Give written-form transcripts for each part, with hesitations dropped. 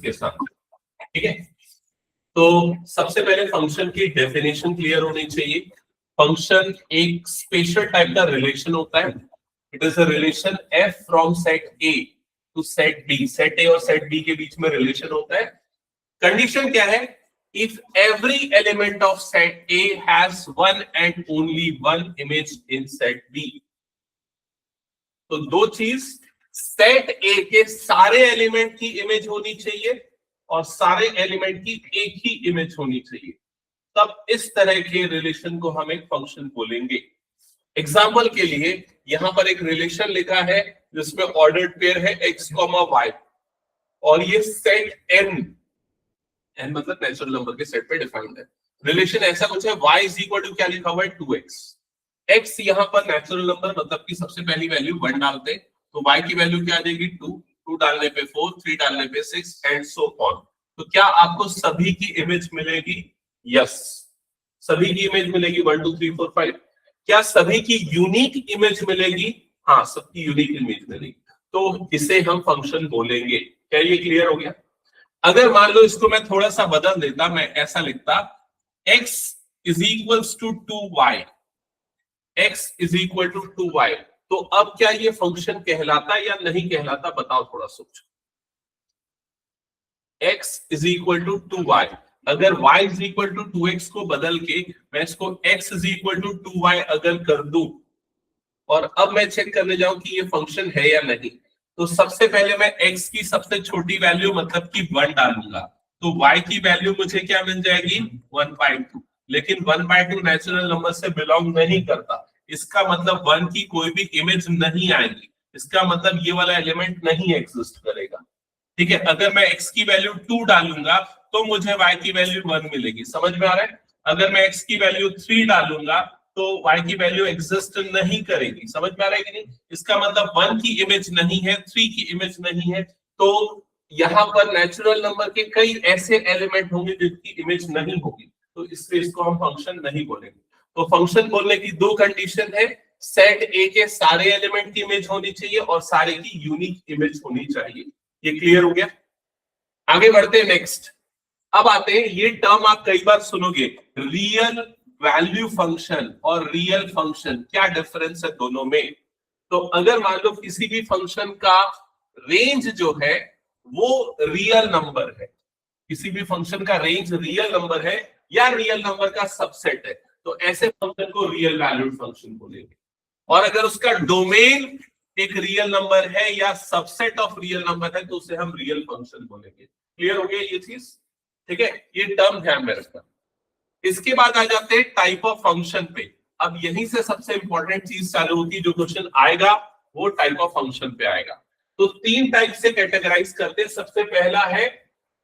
इसके साथ, ठीक है। तो सबसे पहले फंक्शन की डेफिनेशन क्लियर होनी चाहिए। फंक्शन एक स्पेशल टाइप का रिलेशन होता है। It is a relation f from set A to set B. Set A और सेट बी के बीच में रिलेशन होता है। कंडीशन क्या है? If every element of set A has one and only one image in set B. तो दो चीज, सेट ए के सारे एलिमेंट की इमेज होनी चाहिए और सारे एलिमेंट की एक ही इमेज होनी चाहिए, तब इस तरह के रिलेशन को हम एक फंक्शन बोलेंगे। एग्जाम्पल के लिए यहां पर एक रिलेशन लिखा है जिसमें ऑर्डर्ड पेयर है x, y और ये सेट n मतलब नेचुरल नंबर के सेट पे डिफाइंड है। रिलेशन ऐसा कुछ है, y इज इक्वल टू क्या लिखा हुआ है 2x। x यहां पर नेचुरल नंबर मतलब कि सबसे पहली वैल्यू 1 डालते हैं तो y की वैल्यू क्या आ जाएगी 2, 2 डालने पे 4, 3 डालने पे 6 एंड सो ऑन। तो क्या आपको सभी की इमेज मिलेगी? यस, सभी की इमेज मिलेगी 1 2 3 4 5। क्या सभी की यूनिक इमेज मिलेगी? हाँ, सबकी यूनिक इमेज मिलेगी। तो इसे हम फंक्शन बोलेंगे। क्या ये क्लियर हो गया? अगर मान लो इसको मैं थोड़ा सा बदल देता, मैं ऐसा लिखता x is equals to 2y, x is equal to 2y, तो अब क्या ये फंक्शन कहलाता या नहीं कहलाता? बताओ, थोड़ा सोचो। x is equal to 2y, अगर y is equal to 2x को बदल के मैं इसको x is equal to 2y अगर कर दूं और अब मैं चेक करने जाऊं कि ये फंक्शन है या नहीं, तो सबसे पहले मैं x की सबसे छोटी वैल्यू मतलब कि 1 डालूंगा तो y की वैल्यू मुझे क्या मिल जाएगी 1/2। लेकिन 1/2 नेचुरल नंबर से बिलोंग नहीं करता, इसका मतलब 1 की कोई भी इमेज नहीं आएगी, इसका मतलब ये वाला एलिमेंट नहीं एग्जिस्ट करेगा, ठीक है। अगर मैं x की वैल्यू 2 डालूंगा तो मुझे y की वैल्यू 1 मिलेगी, समझ में आ रहा है। अगर मैं x की वैल्यू 3 डालूंगा तो y की वैल्यू एग्जिस्ट नहीं करेगी, समझ में आ रहा है कि नहीं। इसका मतलब 1 की इमेज नहीं है, 3 की इमेज नहीं है, तो यहाँ पर नेचुरल नंबर के कई ऐसे एलिमेंट होंगे जिनकी इमेज नहीं होगी, तो इसलिए इसको हम फंक्शन नहीं बोलेंगे। तो फंक्शन बोलने की दो कंडीशन है, सेट ए के सारे एलिमेंट की इमेज होनी चाहिए और सारे की यूनिक इमेज होनी चाहिए। ये क्लियर हो गया? आगे बढ़ते हैं नेक्स्ट। अब आते हैं, ये टर्म आप कई बार सुनोगे, रियल वैल्यू फंक्शन और रियल फंक्शन, क्या डिफरेंस है दोनों में। तो अगर मान लो किसी भी फंक्शन का रेंज जो है वो रियल नंबर है, किसी भी फंक्शन का रेंज रियल नंबर है या रियल नंबर का सबसेट है, तो ऐसे फंक्शन को रियल वैल्यूड फंक्शन बोलेंगे। और अगर उसका डोमेन एक रियल नंबर है या सबसेट ऑफ रियल नंबर है तो उसे हम रियल फंक्शन बोलेंगे। क्लियर हो गया ये चीज? ठीक है, ये टर्म ध्यान में रखना। इसके बाद आ जाते हैं टाइप ऑफ फंक्शन पे। अब यहीं से सबसे इंपॉर्टेंट चीज चालू होती है, जो क्वेश्चन आएगा वो टाइप ऑफ फंक्शन पे आएगा। तो 3 टाइप से कैटेगराइज करते हैं। सबसे पहला है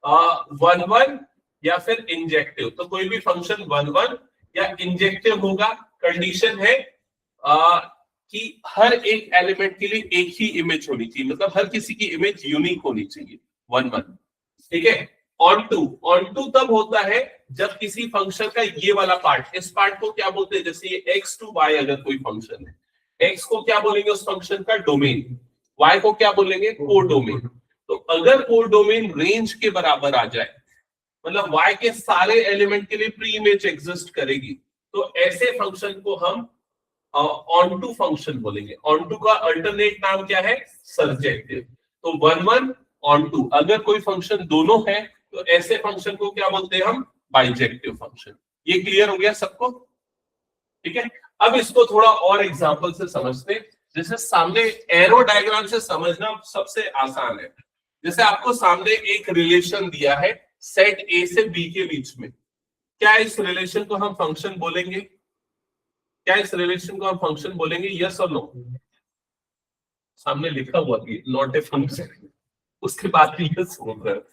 1-1 या फिर इंजेक्टिव। तो कोई भी फंक्शन 1-1 या इंजेक्टिव होगा। कंडीशन है कि हर एक एलिमेंट के लिए एक ही इमेज होनी चाहिए, मतलब हर किसी की इमेज यूनिक होनी चाहिए 1-1, ठीक है। ऑन टू तब होता है जब किसी फंक्शन का ये वाला पार्ट, इस पार्ट को क्या बोलते हैं, जैसे ये x to y अगर कोई फंक्शन है, x को क्या बोलेंगे उस फंक्शन का डोमेन, y को क्या बोलेंगे कोडोमेन। तो अगर कोडोमेन रेंज के बराबर आ जाए, मतलब y के सारे एलिमेंट के लिए प्री इमेज एग्जिस्ट करेगी, तो ऐसे फंक्शन को हम ऑन टू फंक्शन बोलेंगे। ऑन टू का अल्टरनेट नाम क्या है, सर्जेक्टिव। तो 1-1 ऑन टू, अगर कोई फंक्शन दोनों है तो ऐसे फंक्शन को क्या बोलते हैं हम, बाइजेक्टिव फंक्शन। ये क्लियर हो गया सबको? ठीक है, अब इसको थोड़ा और एग्जांपल से समझते हैं। जैसे सामने एरो डायग्राम से समझना सबसे आसान है। जैसे आपको सामने एक रिलेशन दिया है सेट ए से बी के बीच में, क्या इस रिलेशन को हम फंक्शन बोलेंगे? क्या इस रिलेशन को हम फंक्शन बोलेंगे, यस और नो? सामने लिखा हुआ है नॉट ए फंक्शन, उसके बाद भी यस बोल रहे हैं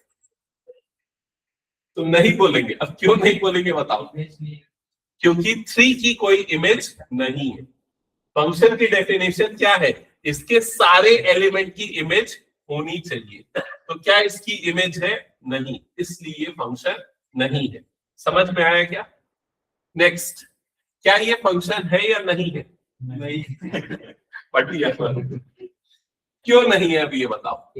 तो नहीं बोलेंगे। अब क्यों नहीं बोलेंगे बताओ? क्योंकि 3 की कोई इमेज नहीं है। फंक्शन की डेफिनेशन क्या है, इसके सारे एलिमेंट की इमेज होनी चाहिए। तो क्या इसकी इमेज है? नहीं, इसलिए ये फंक्शन नहीं है। समझ में आया क्या? नेक्स्ट, क्या ये फंक्शन है या नहीं है? नहीं। बढ़िया, क्यों नहीं है अभी ये बताओ?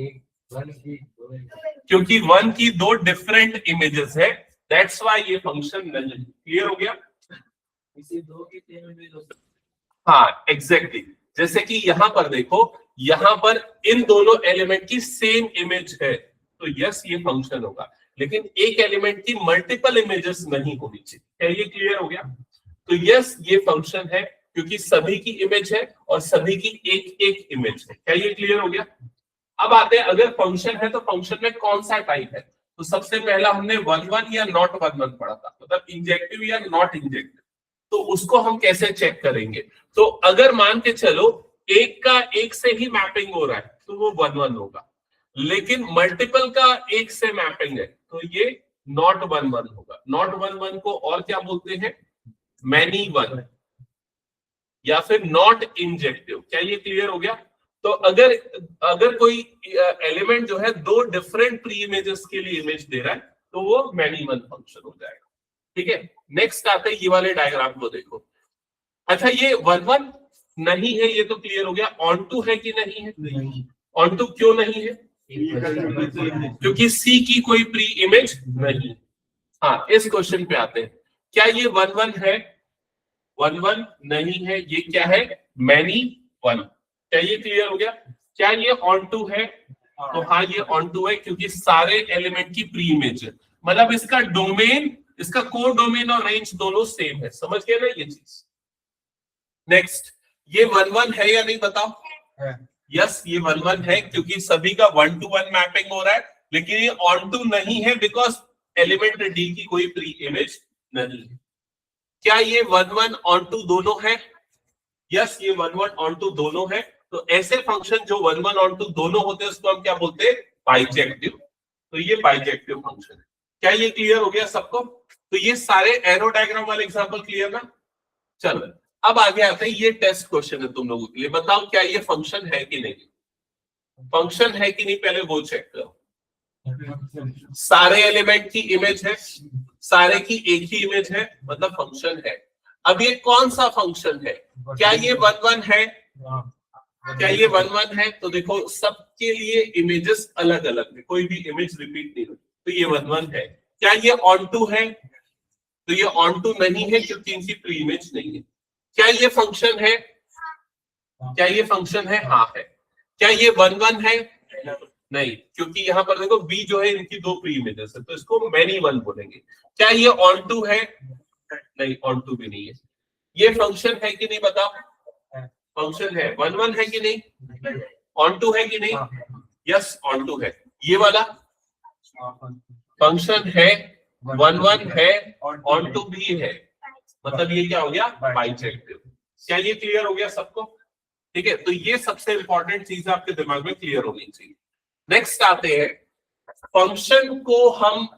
क्योंकि 1 की 2 डिफरेंट इमेजेस है, दैट्स व्हाई ये फंक्शन नहीं। क्लियर हो गया? इसी 2 की 3 इमेज हो सकती है। हाँ एग्जैक्टली, जैसे कि यहाँ पर देखो, यहाँ पर इन दोनों एलिमेंट की सेम इमेज है, तो यस ये फंक्शन होगा। लेकिन एक एलिमेंट की मल्टीपल इमेजेस नहीं होनी चाहिए। क्या ये क्लियर हो गया? तो यस ये फंक्शन है, क्योंकि सभी की इमेज है और सभी की एक एक इमेज है। क्या ये क्लियर हो गया? अब आते हैं, अगर फंक्शन है तो फंक्शन में कौन सा टाइप है। तो सबसे पहला हमने 1-1 या नॉट 1-1 पढ़ा था, मतलब इंजेक्टिव या नॉट इंजेक्टिव। तो उसको हम कैसे चेक करेंगे? तो अगर मान के चलो एक का एक से ही मैपिंग हो रहा है तो वो 1-1 होगा, लेकिन मल्टीपल का एक से मैपिंग है तो ये नॉट 1-1 होगा। नॉट 1-1 को और क्या बोलते हैं? मैनी 1 या फिर नॉट इंजेक्टिव। क्या ये क्लियर हो गया? तो अगर कोई एलिमेंट जो है 2 डिफरेंट प्री इमेजेस के लिए इमेज दे रहा है तो वो मैनी 1 फंक्शन हो जाएगा। ठीक है, नेक्स्ट आते हैं ये वाले डायग्राम को देखो। अच्छा ये 1-1 नहीं है, ये तो क्लियर हो गया। ऑन टू है कि नहीं है? नहीं। ऑन टू क्यों नहीं है? क्योंकि सी की कोई प्री इमेज नहीं। हाँ इस क्वेश्चन पे आते हैं, क्या ये 1-1 है? 1-1 नहीं है, ये क्या है? मैनी 1। क्या ये क्लियर हो गया? क्या ये ऑन टू है? तो हाँ ये ऑन टू है, क्योंकि सारे एलिमेंट की प्री इमेज है, मतलब इसका डोमेन, इसका कोर डोमेन और रेंज दोनों सेम है। समझ गए ना ये चीज? नेक्स्ट, ये 1-1 है या नहीं बताओ? यस ये 1-1 है, क्योंकि सभी का 1-to-1 मैपिंग हो रहा है, लेकिन ये ऑन टू नहीं है बिकॉज एलिमेंट डी की कोई प्री इमेज नहीं है। क्या ये 1-1 ऑन टू दोनों है? यस ये 1-1 ऑन टू दोनों है। तो ऐसे फंक्शन जो 1-1 ऑन टू दोनों होते हैं उसको हम क्या बोलते हैं? बाइजेक्टिव। तो ये बाइजेक्टिव फंक्शन है। क्या ये क्लियर हो गया सबको? तो ये सारे एरो डायग्राम वाले एग्जांपल क्लियर ना? चलो अब आगे आते हैं, ये टेस्ट क्वेश्चन है तुम लोगों के लिए। बताओ क्या ये फंक्शन है कि नहीं? फंक्शन है कि नहीं पहले वो चेक करो। सारे एलिमेंट की इमेज है, सारे की एक ही इमेज है, मतलब फंक्शन है। अब ये कौन सा फंक्शन है? क्या ये 1-1 है? क्या ये 1-1 है? तो देखो सबके लिए इमेजेस अलग अलग है, कोई भी इमेज रिपीट नहीं होती, तो ये 1-1 है। क्या ये ऑन टू है? तो ये ऑन टू नहीं है, क्योंकि इनकी प्री इमेज नहीं है। क्या ये फंक्शन है? क्या ये फंक्शन है? हाँ है। क्या ये 1-1 है? नहीं, क्योंकि यहाँ पर देखो बी जो है इनकी 2 प्री इमेजेस है, तो इसको मैनी 1 बोलेंगे। क्या ये ऑन टू है? नहीं ऑन टू भी नहीं है। ये फंक्शन है कि नहीं बताओ? फंक्शन है। 1-1 है कि नहीं? ऑन टू है कि नहीं? यस ऑन टू है। ये वाला फंक्शन है, 1-1 है, ऑन टू भी है, मतलब ये क्या हो गया? बाइजेक्टिव। क्या ये क्लियर हो गया सबको? ठीक है, तो ये सबसे इंपॉर्टेंट चीज आपके दिमाग में क्लियर होनी चाहिए। नेक्स्ट आते हैं, फंक्शन को हम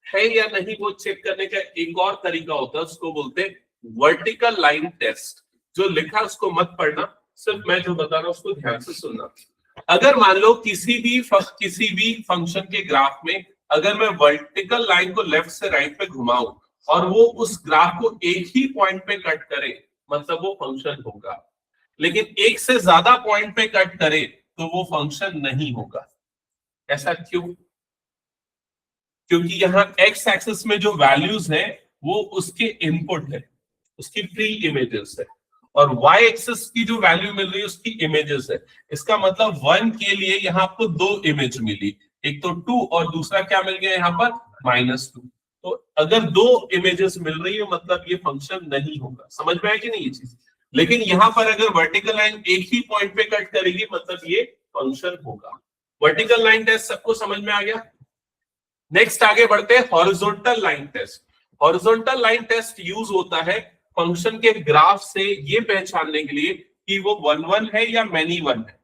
है या नहीं वो चेक करने का एक और तरीका होता है, उसको बोलते हैं वर्टिकल लाइन टेस्ट। जो लिखा उसको मत पढ़ना, सिर्फ मैं जो बता रहा हूं उसको ध्यान से सुनना। अगर मान लो किसी भी फंक्शन के ग्राफ में अगर मैं वर्टिकल लाइन को लेफ्ट से राइट पे घुमाऊं और वो उस ग्राफ को एक ही पॉइंट पे कट करे, मतलब वो फंक्शन होगा। लेकिन एक से ज्यादा पॉइंट पे कट करे तो वो फंक्शन नहीं होगा। ऐसा क्यों? क्योंकि यहाँ एक्स एक्सिस में जो वैल्यूज है वो उसके इनपुट है, उसकी प्री इमेजेस है, और वाई एक्सिस की जो वैल्यू मिल रही है उसकी इमेजेस है। इसका मतलब 1 के लिए यहाँ आपको 2 इमेज मिली, एक तो 2 और दूसरा क्या मिल गया यहाँ पर? -2। तो अगर 2 इमेजेस मिल रही है मतलब ये फंक्शन नहीं होगा। समझ में आया कि नहीं ये चीज? लेकिन यहाँ पर अगर वर्टिकल लाइन एक ही पॉइंट पे कट करेगी मतलब ये फंक्शन होगा। वर्टिकल लाइन टेस्ट सबको समझ में आ गया? नेक्स्ट आगे बढ़ते हैं, horizontal line test. Horizontal line test use होता है फंक्शन के ग्राफ से ये पहचानने के लिए कि वो 1-1 है या मैनी 1 है।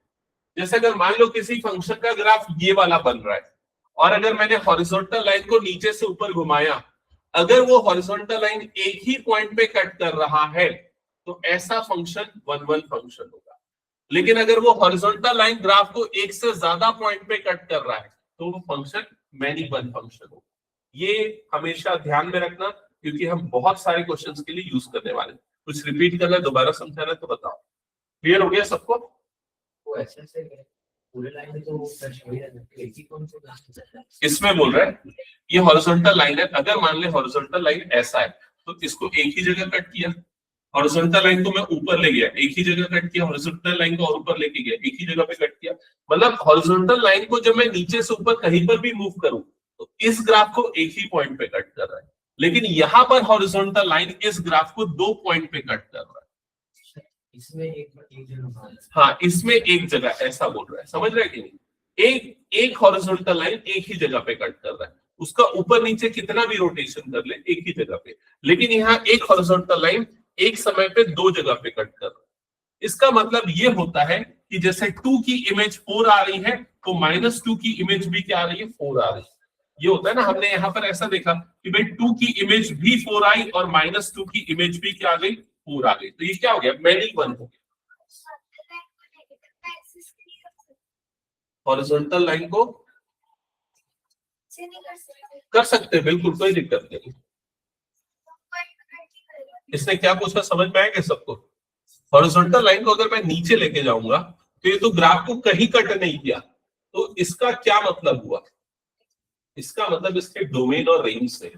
जैसे अगर मान लो किसी फंक्शन का ग्राफ ये वाला बन रहा है और अगर मैंने हॉरिजॉन्टल लाइन को नीचे से ऊपर घुमाया, अगर वो हॉरिजॉन्टल लाइन एक ही पॉइंट पे कट कर रहा है तो ऐसा फंक्शन 1-1 फंक्शन होगा। लेकिन अगर वो हॉरिजॉन्टल लाइन ग्राफ को एक से ज्यादा पॉइंट पे कट कर रहा है तो वो फंक्शन मैनी 1 फंक्शन होगा। ये हमेशा ध्यान में रखना, क्योंकि हम बहुत सारे क्वेश्चंस के लिए यूज करने वाले हैं। कुछ रिपीट करना, दोबारा समझाना तो बताओ। क्लियर हो गया सबको? वो ऐसे पूरे लाइन में तो टच हो ही रहा है, एक ही कौन सा क्लास है? इसमें बोल रहा है ये हॉरिजॉन्टल लाइन है, अगर मान ले हॉरिजॉन्टल लाइन ऐसा है तो इसको एक ही जगह कट किया, हॉरिजॉन्टल लाइन को मैं ऊपर ले गया एक ही जगह कट किया, हॉरिजॉन्टल लाइन को और ऊपर लेके गया एक ही जगह पे कट किया, मतलब हॉरिजॉन्टल लाइन को जब मैं नीचे से ऊपर कहीं पर भी मूव करूं तो इस ग्राफ को एक ही पॉइंट पे कट कर रहा है, लेकिन यहाँ पर हॉरिजॉन्टल लाइन इस ग्राफ को 2 पॉइंट पे कट कर रहा है। इसमें एक जगह, हाँ इसमें एक जगह ऐसा बोल रहा है, समझ रहे हैं कि नहीं, एक हॉरिजॉन्टल लाइन एक ही जगह पे कट कर रहा है, उसका ऊपर नीचे कितना भी रोटेशन कर ले एक ही जगह पे, लेकिन यहाँ एक हॉरिजॉन्टल लाइन एक समय पे 2 जगह पे कट कर रहा है। इसका मतलब ये होता है कि जैसे 2 की इमेज 4 आ रही है तो -2 की इमेज भी क्या आ रही है 4 आ रही है, ये होता है ना, हमने यहाँ पर ऐसा देखा कि भाई 2 की इमेज भी 4 आई और -2 की इमेज भी क्या आ गई 4 आ गई, तो ये क्या हो गया मैनी 1 हो गया। हॉरिजॉन्टल लाइन को कर सकते हैं बिल्कुल, कोई दिक्कत नहीं। इसने क्या पूछा समझ में आएगा सबको? हॉरिजॉन्टल लाइन को अगर मैं नीचे लेके जाऊंगा तो ये तो ग्राफ को कहीं कट नहीं किया, तो इसका क्या मतलब हुआ, इसका मतलब इसके डोमेन और रेंज से,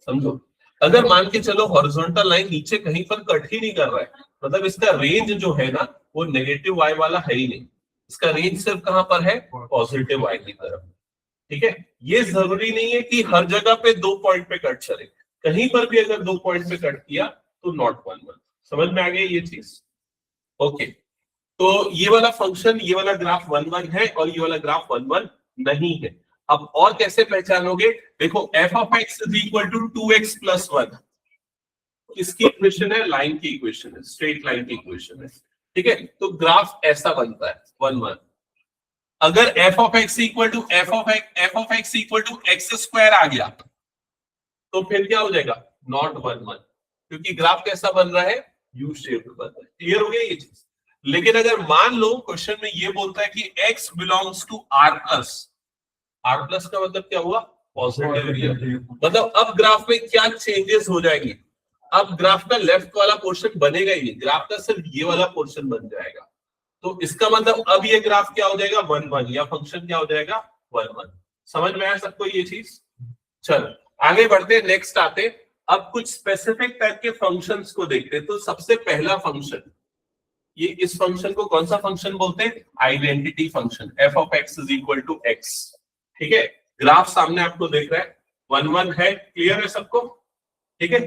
समझो। अगर मान के चलो हॉरिजॉन्टल लाइन नीचे कहीं पर कट ही नहीं कर रहा है, मतलब इसका रेंज जो है ना वो नेगेटिव y वाला है ही नहीं, इसका रेंज सिर्फ कहां पर है पॉजिटिव y की तरफ, ठीक है। ये जरूरी नहीं है कि हर जगह पे 2 पॉइंट पे कट चले, कहीं पर भी अगर 2 पॉइंट पे कट किया तो नॉट 1 1, समझ में आ गई ये चीज? ओके, तो ये वाला फंक्शन, ये वाला ग्राफ 1 1 है और ये वाला ग्राफ 1 1 नहीं है। अब और कैसे पहचानोगे, देखो f of x is equal to 2x plus 1, इसकी इक्वेशन है, लाइन की इक्वेशन है, स्ट्रेट लाइन की इक्वेशन है, ठीक है। तो ग्राफ ऐसा बनता है 1 1। अगर f of x equal to f of x equal to x square आ गया तो फिर क्या हो जाएगा नॉट 1 1, क्योंकि ग्राफ कैसा बन रहा है यू शेप्ड बन रहा है। क्लियर हो गया ये चीज? लेकिन अगर मान लो क्वेश्चन में ये बोलता है कि x belongs to r plus का मतलब क्या हुआ पॉजिटिव रियल, मतलब अब ग्राफ में क्या चेंजेस हो जाएंगे, अब ग्राफ का लेफ्ट वाला पोर्शन बनेगा ही नहीं, ग्राफ का सिर्फ ये वाला पोर्शन बन जाएगा, तो इसका मतलब अब ये ग्राफ क्या हो जाएगा 1 1, या फंक्शन क्या हो जाएगा 1 1। समझ में आया सबको ये चीज? चलो आगे बढ़ते, नेक्स्ट आते, अब कुछ स्पेसिफिक टाइप के फंक्शंस को देखते हैं। तो सबसे पहला फंक्शन, ये इस फंक्शन को कौन सा फंक्शन बोलते हैं identity function, f of x is equal to x, ठीक है। ग्राफ सामने आपको देख रहा है 1 1 है, क्लियर है सबको? ठीक है,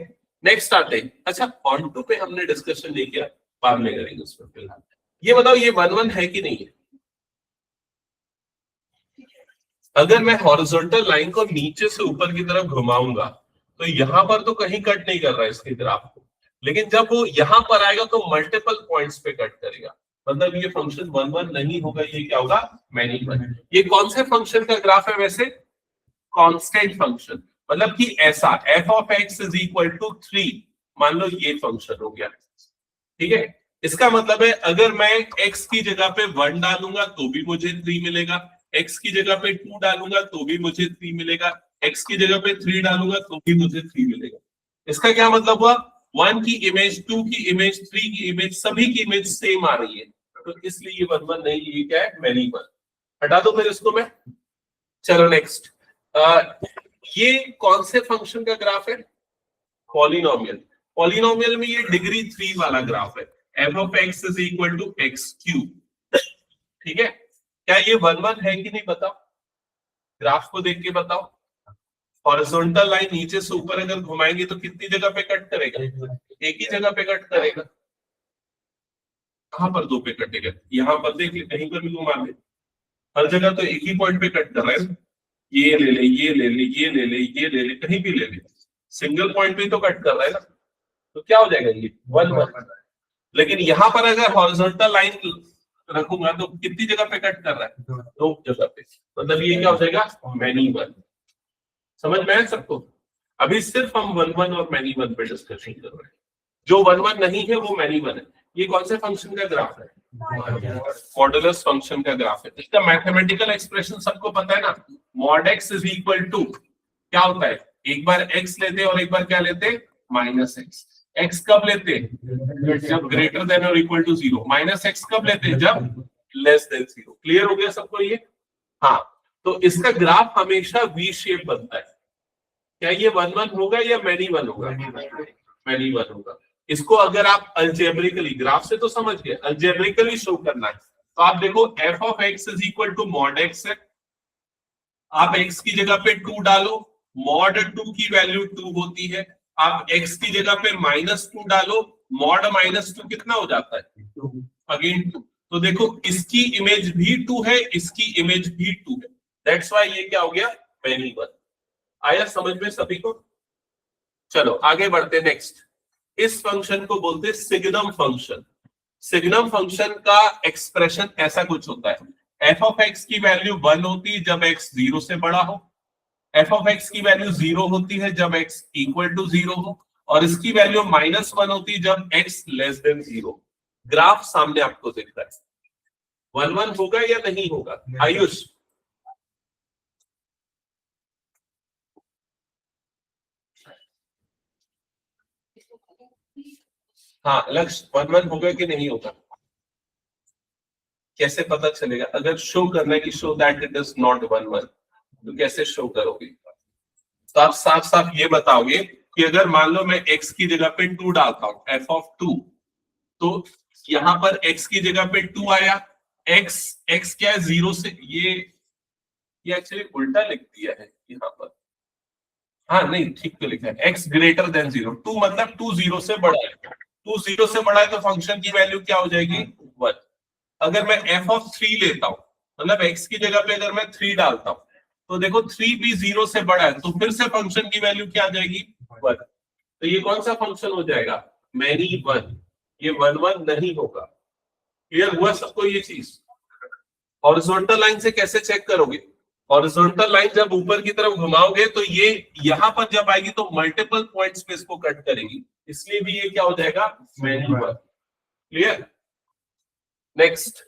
नेक्स्ट आते हैं। अच्छा ऑन2 पे हमने डिस्कशन नहीं किया, बाद में करेंगे उसमें। फिलहाल ये बताओ ये 1 1 है कि नहीं है? अगर मैं हॉरिजॉन्टल लाइन को नीचे से ऊपर की तरफ घुमाऊंगा तो यहां पर तो कहीं कट नहीं कर रहा है इसके ग्राफ को, लेकिन जब वो यहां पर आएगा तो मल्टीपल पॉइंट्स पे कट करेगा, मतलब ये फंक्शन 1 1 नहीं होगा, ये क्या होगा मैनी 1। ये कौन से फंक्शन का ग्राफ है वैसे? कांस्टेंट फंक्शन, मतलब कि ऐसा f of x is equal to 3, मान लो ये फंक्शन हो गया, ठीक है। इसका मतलब है अगर मैं x की जगह पे 1 डालूंगा तो भी मुझे 3 मिलेगा, x की जगह पे 2 डालूंगा तो भी मुझे 3 मिलेगा, x की जगह पे 3 डालूंगा तो भी मुझे 3 मिलेगा। इसका क्या मतलब हुआ 1 की इमेज, 2 की इमेज, 3 की इमेज, सभी की इमेज सेम आ रही है, तो इसलिए ये 1 1 नहीं, ये क्या है मैनी 1। हटा दो फिर इसको मैं। चलो नेक्स्ट, ये कौन से फंक्शन का ग्राफ है? पॉलिनोमियल। पॉलिनोमियल में ये डिग्री 3 वाला ग्राफ है, f of x is equal to x cube, ठीक है। क्या ये 1 1 है कि नहीं बताओ, ग्राफ को देख के बताओ। हॉरिजॉन्टल लाइन नीचे से ऊपर अगर घुमाएंगे तो कितनी जगह पे कट करेगा? एक ही जगह पे कट करेगा। कहां पर 2 पे कटेगा? यहां पर देख ले, कहीं पर भी घुमा ले, हर जगह तो एक ही पॉइंट पे कट कर रहा है। ये ले ले, ये ले ले, ये ले ले, ये ले ले, कहीं भी ले ले, सिंगल पॉइंट पे तो कट कर रहा है ना, तो क्या हो जाएगा ये 1 1। लेकिन यहां पर अगर हॉरिजॉन्टल लाइन रखूंगा तो कितनी जगह पे कट कर रहा है? 2 जगह पे, मतलब ये क्या हो जाएगा मैनी 1। समझ में आया सबको? अभी सिर्फ हम 1 1 और मैनी 1 पे डिस्कशन कर रहे हैं, जो 1 1 नहीं है वो मैनी 1 है। ये कौन से फंक्शन का ग्राफ है? मॉडुलस फंक्शन का ग्राफ है। इसका मैथमेटिकल एक्सप्रेशन सबको पता है ना, mod x is equal to क्या होता है, एक बार x लेते और एक बार क्या लेते -x। x कब लेते? जब ग्रेटर देन और इक्वल टू 0। -x कब लेते? जब लेस देन 0। क्लियर हो गया सबको ये? हाँ, तो इसका ग्राफ हमेशा वी शेप बनता है। क्या ये 1 1 होगा या मैनी 1 होगा? मैनी 1 होगा। इसको अगर आप अल्जेब्रिकली, ग्राफ से तो समझ गए, अल्जेब्रिकली शो करना है तो आप देखो f of x is equal to mod x है। आप x की जगह पे 2 डालो, मॉड 2 की वैल्यू 2 होती है। आप x की जगह पे -2 डालो, मॉड -2 कितना हो जाता है? अगेन 2। तो देखो इसकी इमेज भी 2 है, इसकी इमेज भी 2 है। दैट्स व्हाई ये क्या हो गया? मैनी 1। आया समझ में सभी को? चलो आगे बढ़ते, नेक्स्ट। इस फंक्शन को बोलते हैं सिग्नम फंक्शन। सिग्नम फंक्शन का एक्सप्रेशन ऐसा कुछ होता है, f ऑफ x की वैल्यू 1 होती है जब x 0 से बड़ा हो, f ऑफ x की वैल्यू 0 होती है जब x इक्वल टू 0 हो, और इसकी वैल्यू -1 होती है जब x लेस देन 0। ग्राफ सामने आपको दिख रहा है। 1 1 होगा या नहीं होगा? आयुष, हाँ लक्ष्य, 1 1 होगा कि नहीं होगा? कैसे पता चलेगा? अगर शो करना है कि show that it is not 1 1, तो कैसे शो करोगे? तो आप साफ साफ ये बताओगे कि अगर मान लो मैं x की जगह पे 2 डालता हूं, f ऑफ 2, तो यहां पर x की जगह पे 2 आया, x क्या है? 0 से, ये एक्चुअली उल्टा लिख दिया है यहाँ पर। हाँ नहीं, ठीक तो लिखा है, x ग्रेटर देन 0। 2 मतलब 2 0 से बड़ा है, 2 0 से बड़ा है तो फंक्शन की वैल्यू क्या हो जाएगी? 1। अगर मैं f ऑफ 3 लेता हूं, मतलब x की जगह पे अगर मैं 3 डालता हूं, तो देखो 3 भी 0 से बड़ा है, तो फिर से फंक्शन की वैल्यू क्या आ जाएगी? 1। तो ये कौन सा फंक्शन हो जाएगा? मैनी 1। ये 1 1 नहीं होगा। क्लियर हुआ सबको ये चीज? हॉरिजॉन्टल लाइन से कैसे चेक करोगे? हॉरिजॉन्टल लाइन जब ऊपर की तरफ घुमाओगे तो ये यहां पर जब आएगी तो मल्टीपल पॉइंट्स पे इसको कट करेगी, इसलिए भी ये क्या हो जाएगा? मैनी 1। क्लियर? नेक्स्ट,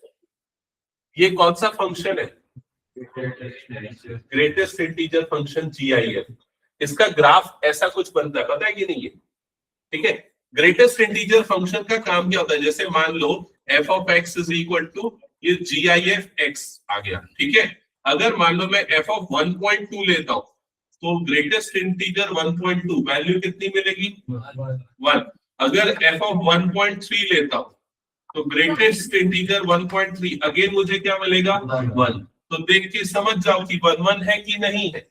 ये कौन सा फंक्शन है? Greatest integer function GIF। इसका ग्राफ ऐसा कुछ बनता है, पता है कि नहीं है? ठीक है, ग्रेटेस्ट इंटीजर फंक्शन का काम क्या होता है? जैसे मान लो f of x is equal to ये GIF x आ गया, ठीक है। अगर मान लो मैं f ऑफ 1.2 लेता हूं, तो ग्रेटेस्ट इंटीजर 1.2 वैल्यू कितनी मिलेगी? 1। अगर f ऑफ 1.3 लेता हूं, तो ग्रेटेस्ट इंटीजर 1.3, अगेन मुझे क्या मिलेगा? 1। तो देख के समझ जाओ कि 1 1 है कि नहीं है।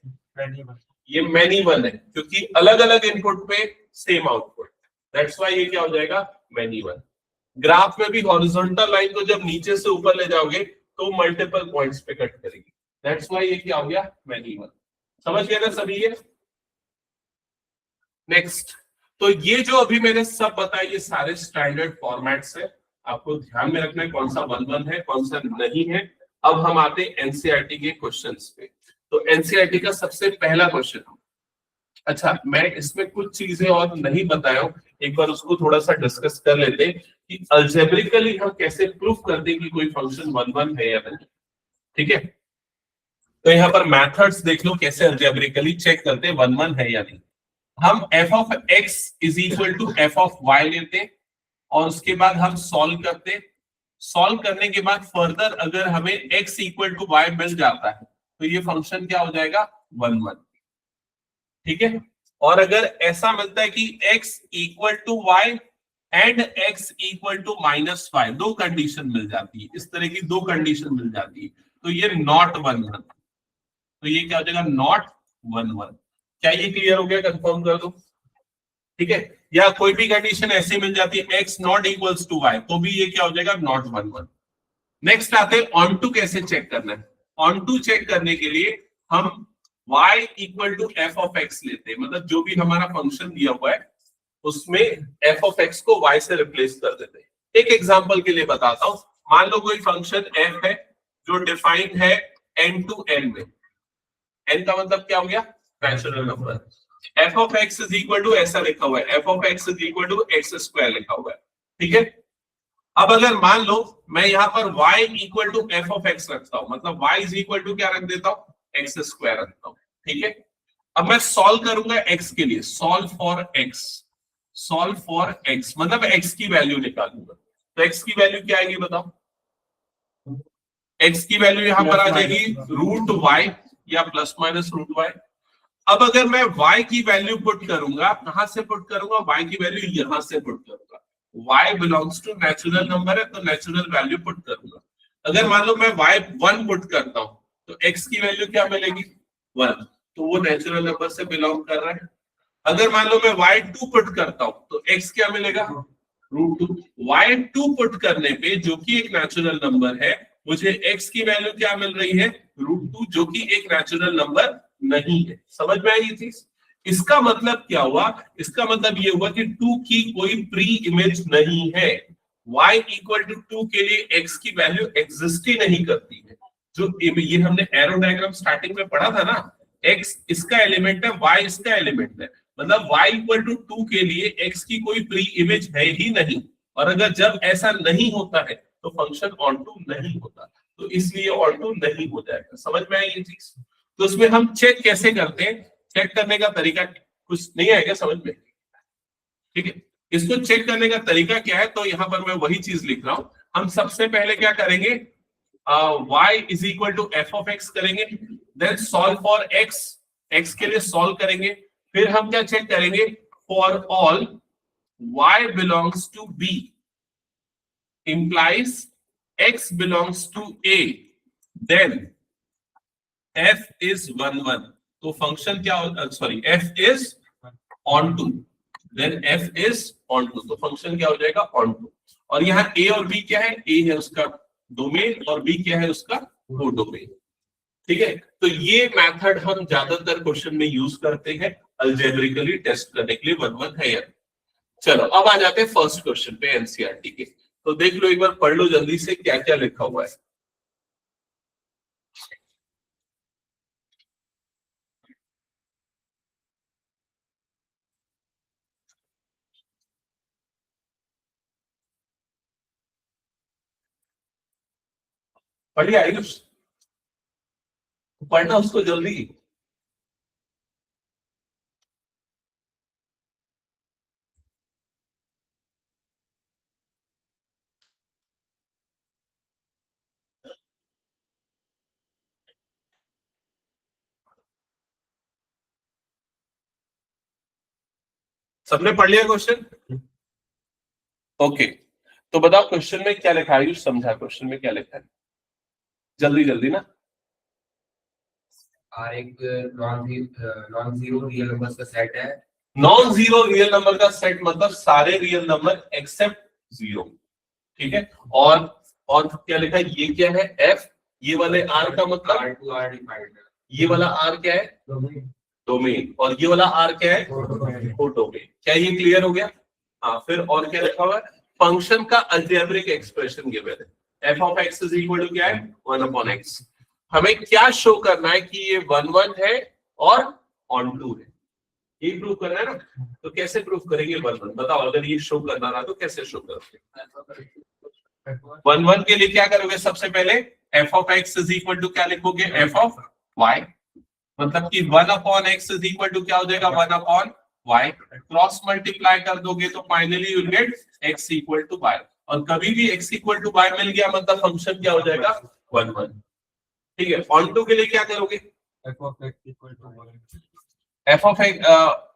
ये मैनी 1 है, क्योंकि अलग अलग इनपुट पे सेम आउटपुट। दैट्स व्हाई ये क्या हो जाएगा? मैनी 1। ग्राफ में भी हॉरिजॉन्टल लाइन को जब नीचे से ऊपर ले जाओगे तो मल्टीपल पॉइंट्स पे कट करेगी। दैट्स व्हाई ये क्या हो गया? मैनी 1। समझ गए ना सभी ये? नेक्स्ट, तो ये जो अभी मैंने सब बताया ये सारे स्टैंडर्ड फॉर्मेट्स है, आपको ध्यान में रखना है कौन सा 1 1 है, कौन सा नहीं है। अब हम आते हैं एनसीईआरटी के क्वेश्चंस पे। तो एनसीईआरटी का सबसे पहला क्वेश्चन, अच्छा मैं इसमें कुछ चीजें और नहीं बताया हूं, एक बार उसको थोड़ा सा डिस्कस कर लेते हैं कि अल्जेब्रिकली हम कैसे प्रूफ करते हैं कि कोई फंक्शन 1 1 है या नहीं। ठीक है, तो यहाँ पर मेथड्स देख लो कैसे अल्जेब्रिकली चेक करते हैं 1 1 है या नहीं। हम f of x is equal to f of y लेते और उसके बाद हम सॉल्व करते। सॉल्व करने के बाद फर्दर अगर हमें x इक्वल टू y मिल जाता है तो ये फंक्शन क्या हो जाएगा? 1 1। ठीक है, और अगर ऐसा मिलता है कि x equal to y and x equal to -5, दो कंडीशन मिल जाती है, इस तरह की दो कंडीशन मिल जाती है, तो ये नॉट 1 1, तो ये क्या हो जाएगा? नॉट 1 1। क्या ये क्लियर हो गया? कंफर्म कर दो। ठीक है, या कोई भी कंडीशन ऐसी मिल जाती है x not equals to y, तो भी ये क्या हो जाएगा? नॉट 1 1। नेक्स्ट आते हैं ऑन टू कैसे चेक करना है। ऑन टू चेक करने के लिए हम y equal to f of x लेते हैं, मतलब जो भी हमारा फंक्शन दिया हुआ है उसमें f ऑफ x को y से रिप्लेस कर देते हैं। एक एग्जांपल के लिए बताता हूं, मान लो कोई फंक्शन f है जो डिफाइंड है n टू n में। n का मतलब क्या हो गया? Natural number. f of x is equal to ऐसा लिखा हुआ है, f of x is equal to x square लिखा हुआ है। ठीक है, अब अगर मान लो मैं यहाँ पर y equal to f of x रखता हूं, मतलब y इज इक्वल टू क्या रख देता हूं? x स्क्वायर रखता हूं। ठीक है, अब मैं सॉल्व करूंगा x के लिए, solve for x, solve for x मतलब x की वैल्यू निकालूंगा। तो x की वैल्यू क्या आएगी बताओ? x की वैल्यू यहाँ पर आ जाएगी रूट y या प्लस माइनस रूट y। अब अगर मैं y की वैल्यू पुट करूंगा, कहां से पुट करूंगा, y की वैल्यू यहां से पुट करूंगा। y belongs to natural number है तो नेचुरल वैल्यू पुट करूंगा। अगर मान लो मैं y 1 पुट करता हूं तो x की वैल्यू क्या मिलेगी 1, तो वो नेचुरल नंबर से बिलोंग कर रहा है। अगर मान लो मैं y2 पुट करता हूं तो x क्या मिलेगा रूट 2। y2 पुट करने पे जो कि एक नेचुरल नंबर है, मुझे x की वैल्यू क्या मिल रही है रूट 2, जो कि एक नेचुरल नंबर नहीं है। समझ में आई ये चीज? इसका मतलब क्या हुआ, इसका मतलब ये हुआ कि 2 की कोई प्री इमेज नहीं है। y इक्वल टू 2 के लिए x की वैल्यू एग्जिस्ट ही नहीं करती है। जो ये हमने एरो डायग्राम स्टार्टिंग में पढ़ा था ना, x इसका एलिमेंट है, y इसका एलिमेंट है, मतलब y इक्वल टू 2 के लिए x की कोई प्री इमेज है ही नहीं। और अगर जब ऐसा नहीं होता है तो फंक्शन ऑन टू नहीं होता, तो इसलिए ऑन टू नहीं हो जाएगा। समझ में आई ये चीज? तो उसमें हम चेक कैसे करते हैं, चेक करने का तरीका कुछ नहीं आएगा समझ में? ठीक है, इसको चेक करने का तरीका क्या है, तो यहाँ पर मैं वही चीज लिख रहा हूं। हम सबसे पहले क्या करेंगे, y is equal to f of x करेंगे, then solve for x, x के लिए सॉल्व करेंगे। फिर हम क्या चेक करेंगे, for all y belongs to b implies x belongs to a, then f is 1 1, तो फंक्शन क्या हो, sorry f is on to, then f is on to, तो फंक्शन क्या हो जाएगा on to। और यहाँ a और b क्या है, a है उसका डोमेन और b क्या है उसका कोडोमेन। ठीक है, तो ये मेथड हम ज्यादातर क्वेश्चन में यूज करते हैं अलजेब्रिकली टेस्ट करने के लिए। 1 1 है यार। चलो अब आ जाते हैं फर्स्ट क्वेश्चन पे एनसीईआरटी के। तो देख लो एक बार, पढ़ लो जल्दी से क्या क्या लिखा हुआ है। पढ़िए आयुष, पढ़ना उसको जल्दी। सबने पढ़ लिया क्वेश्चन? ओके, तो बताओ क्वेश्चन में क्या लिखा है, आयुष समझा क्वेश्चन में क्या लिखा है, जल्दी जल्दी ना। और एक नॉन जीरो रियल नंबर्स का सेट है। नॉन जीरो रियल नंबर का सेट मतलब सारे रियल नंबर एक्सेप्ट जीरो। ठीक है, और क्या लिखा है, ये क्या है f, ये वाले r का मतलब R2 R डिफाइंड, ये वाला r क्या है डोमेन, और ये वाला r क्या है कोडोमेन। क्या ये क्लियर हो गया? हाँ, फिर और क्या लिखा हुआ है, फंक्शन का अलजेब्रिक एक्सप्रेशन गिवन है, f of x is equal to क्या है 1 अपॉन x। हमें क्या शो करना है कि ये 1 1 है और ऑन टू है, ये प्रूव करना है ना। तो कैसे प्रूव करेंगे 1 1, बताओ, अगर ये शो करना ना तो कैसे शो करोगे? 1 1 के लिए क्या करोगे, सबसे पहले f of x is equal to क्या लिखोगे, f ऑफ y, मतलब कि 1 upon x is equal to क्या हो जाएगा 1 अपॉन y, क्रॉस मल्टीप्लाई कर दोगे तो finally you will get x equal to y। और कभी भी x इक्वल टू y मिल गया मतलब फंक्शन क्या हो जाएगा 1 1। ठीक है, ऑन टू के लिए क्या करोगे, f of x equal to 1, f of x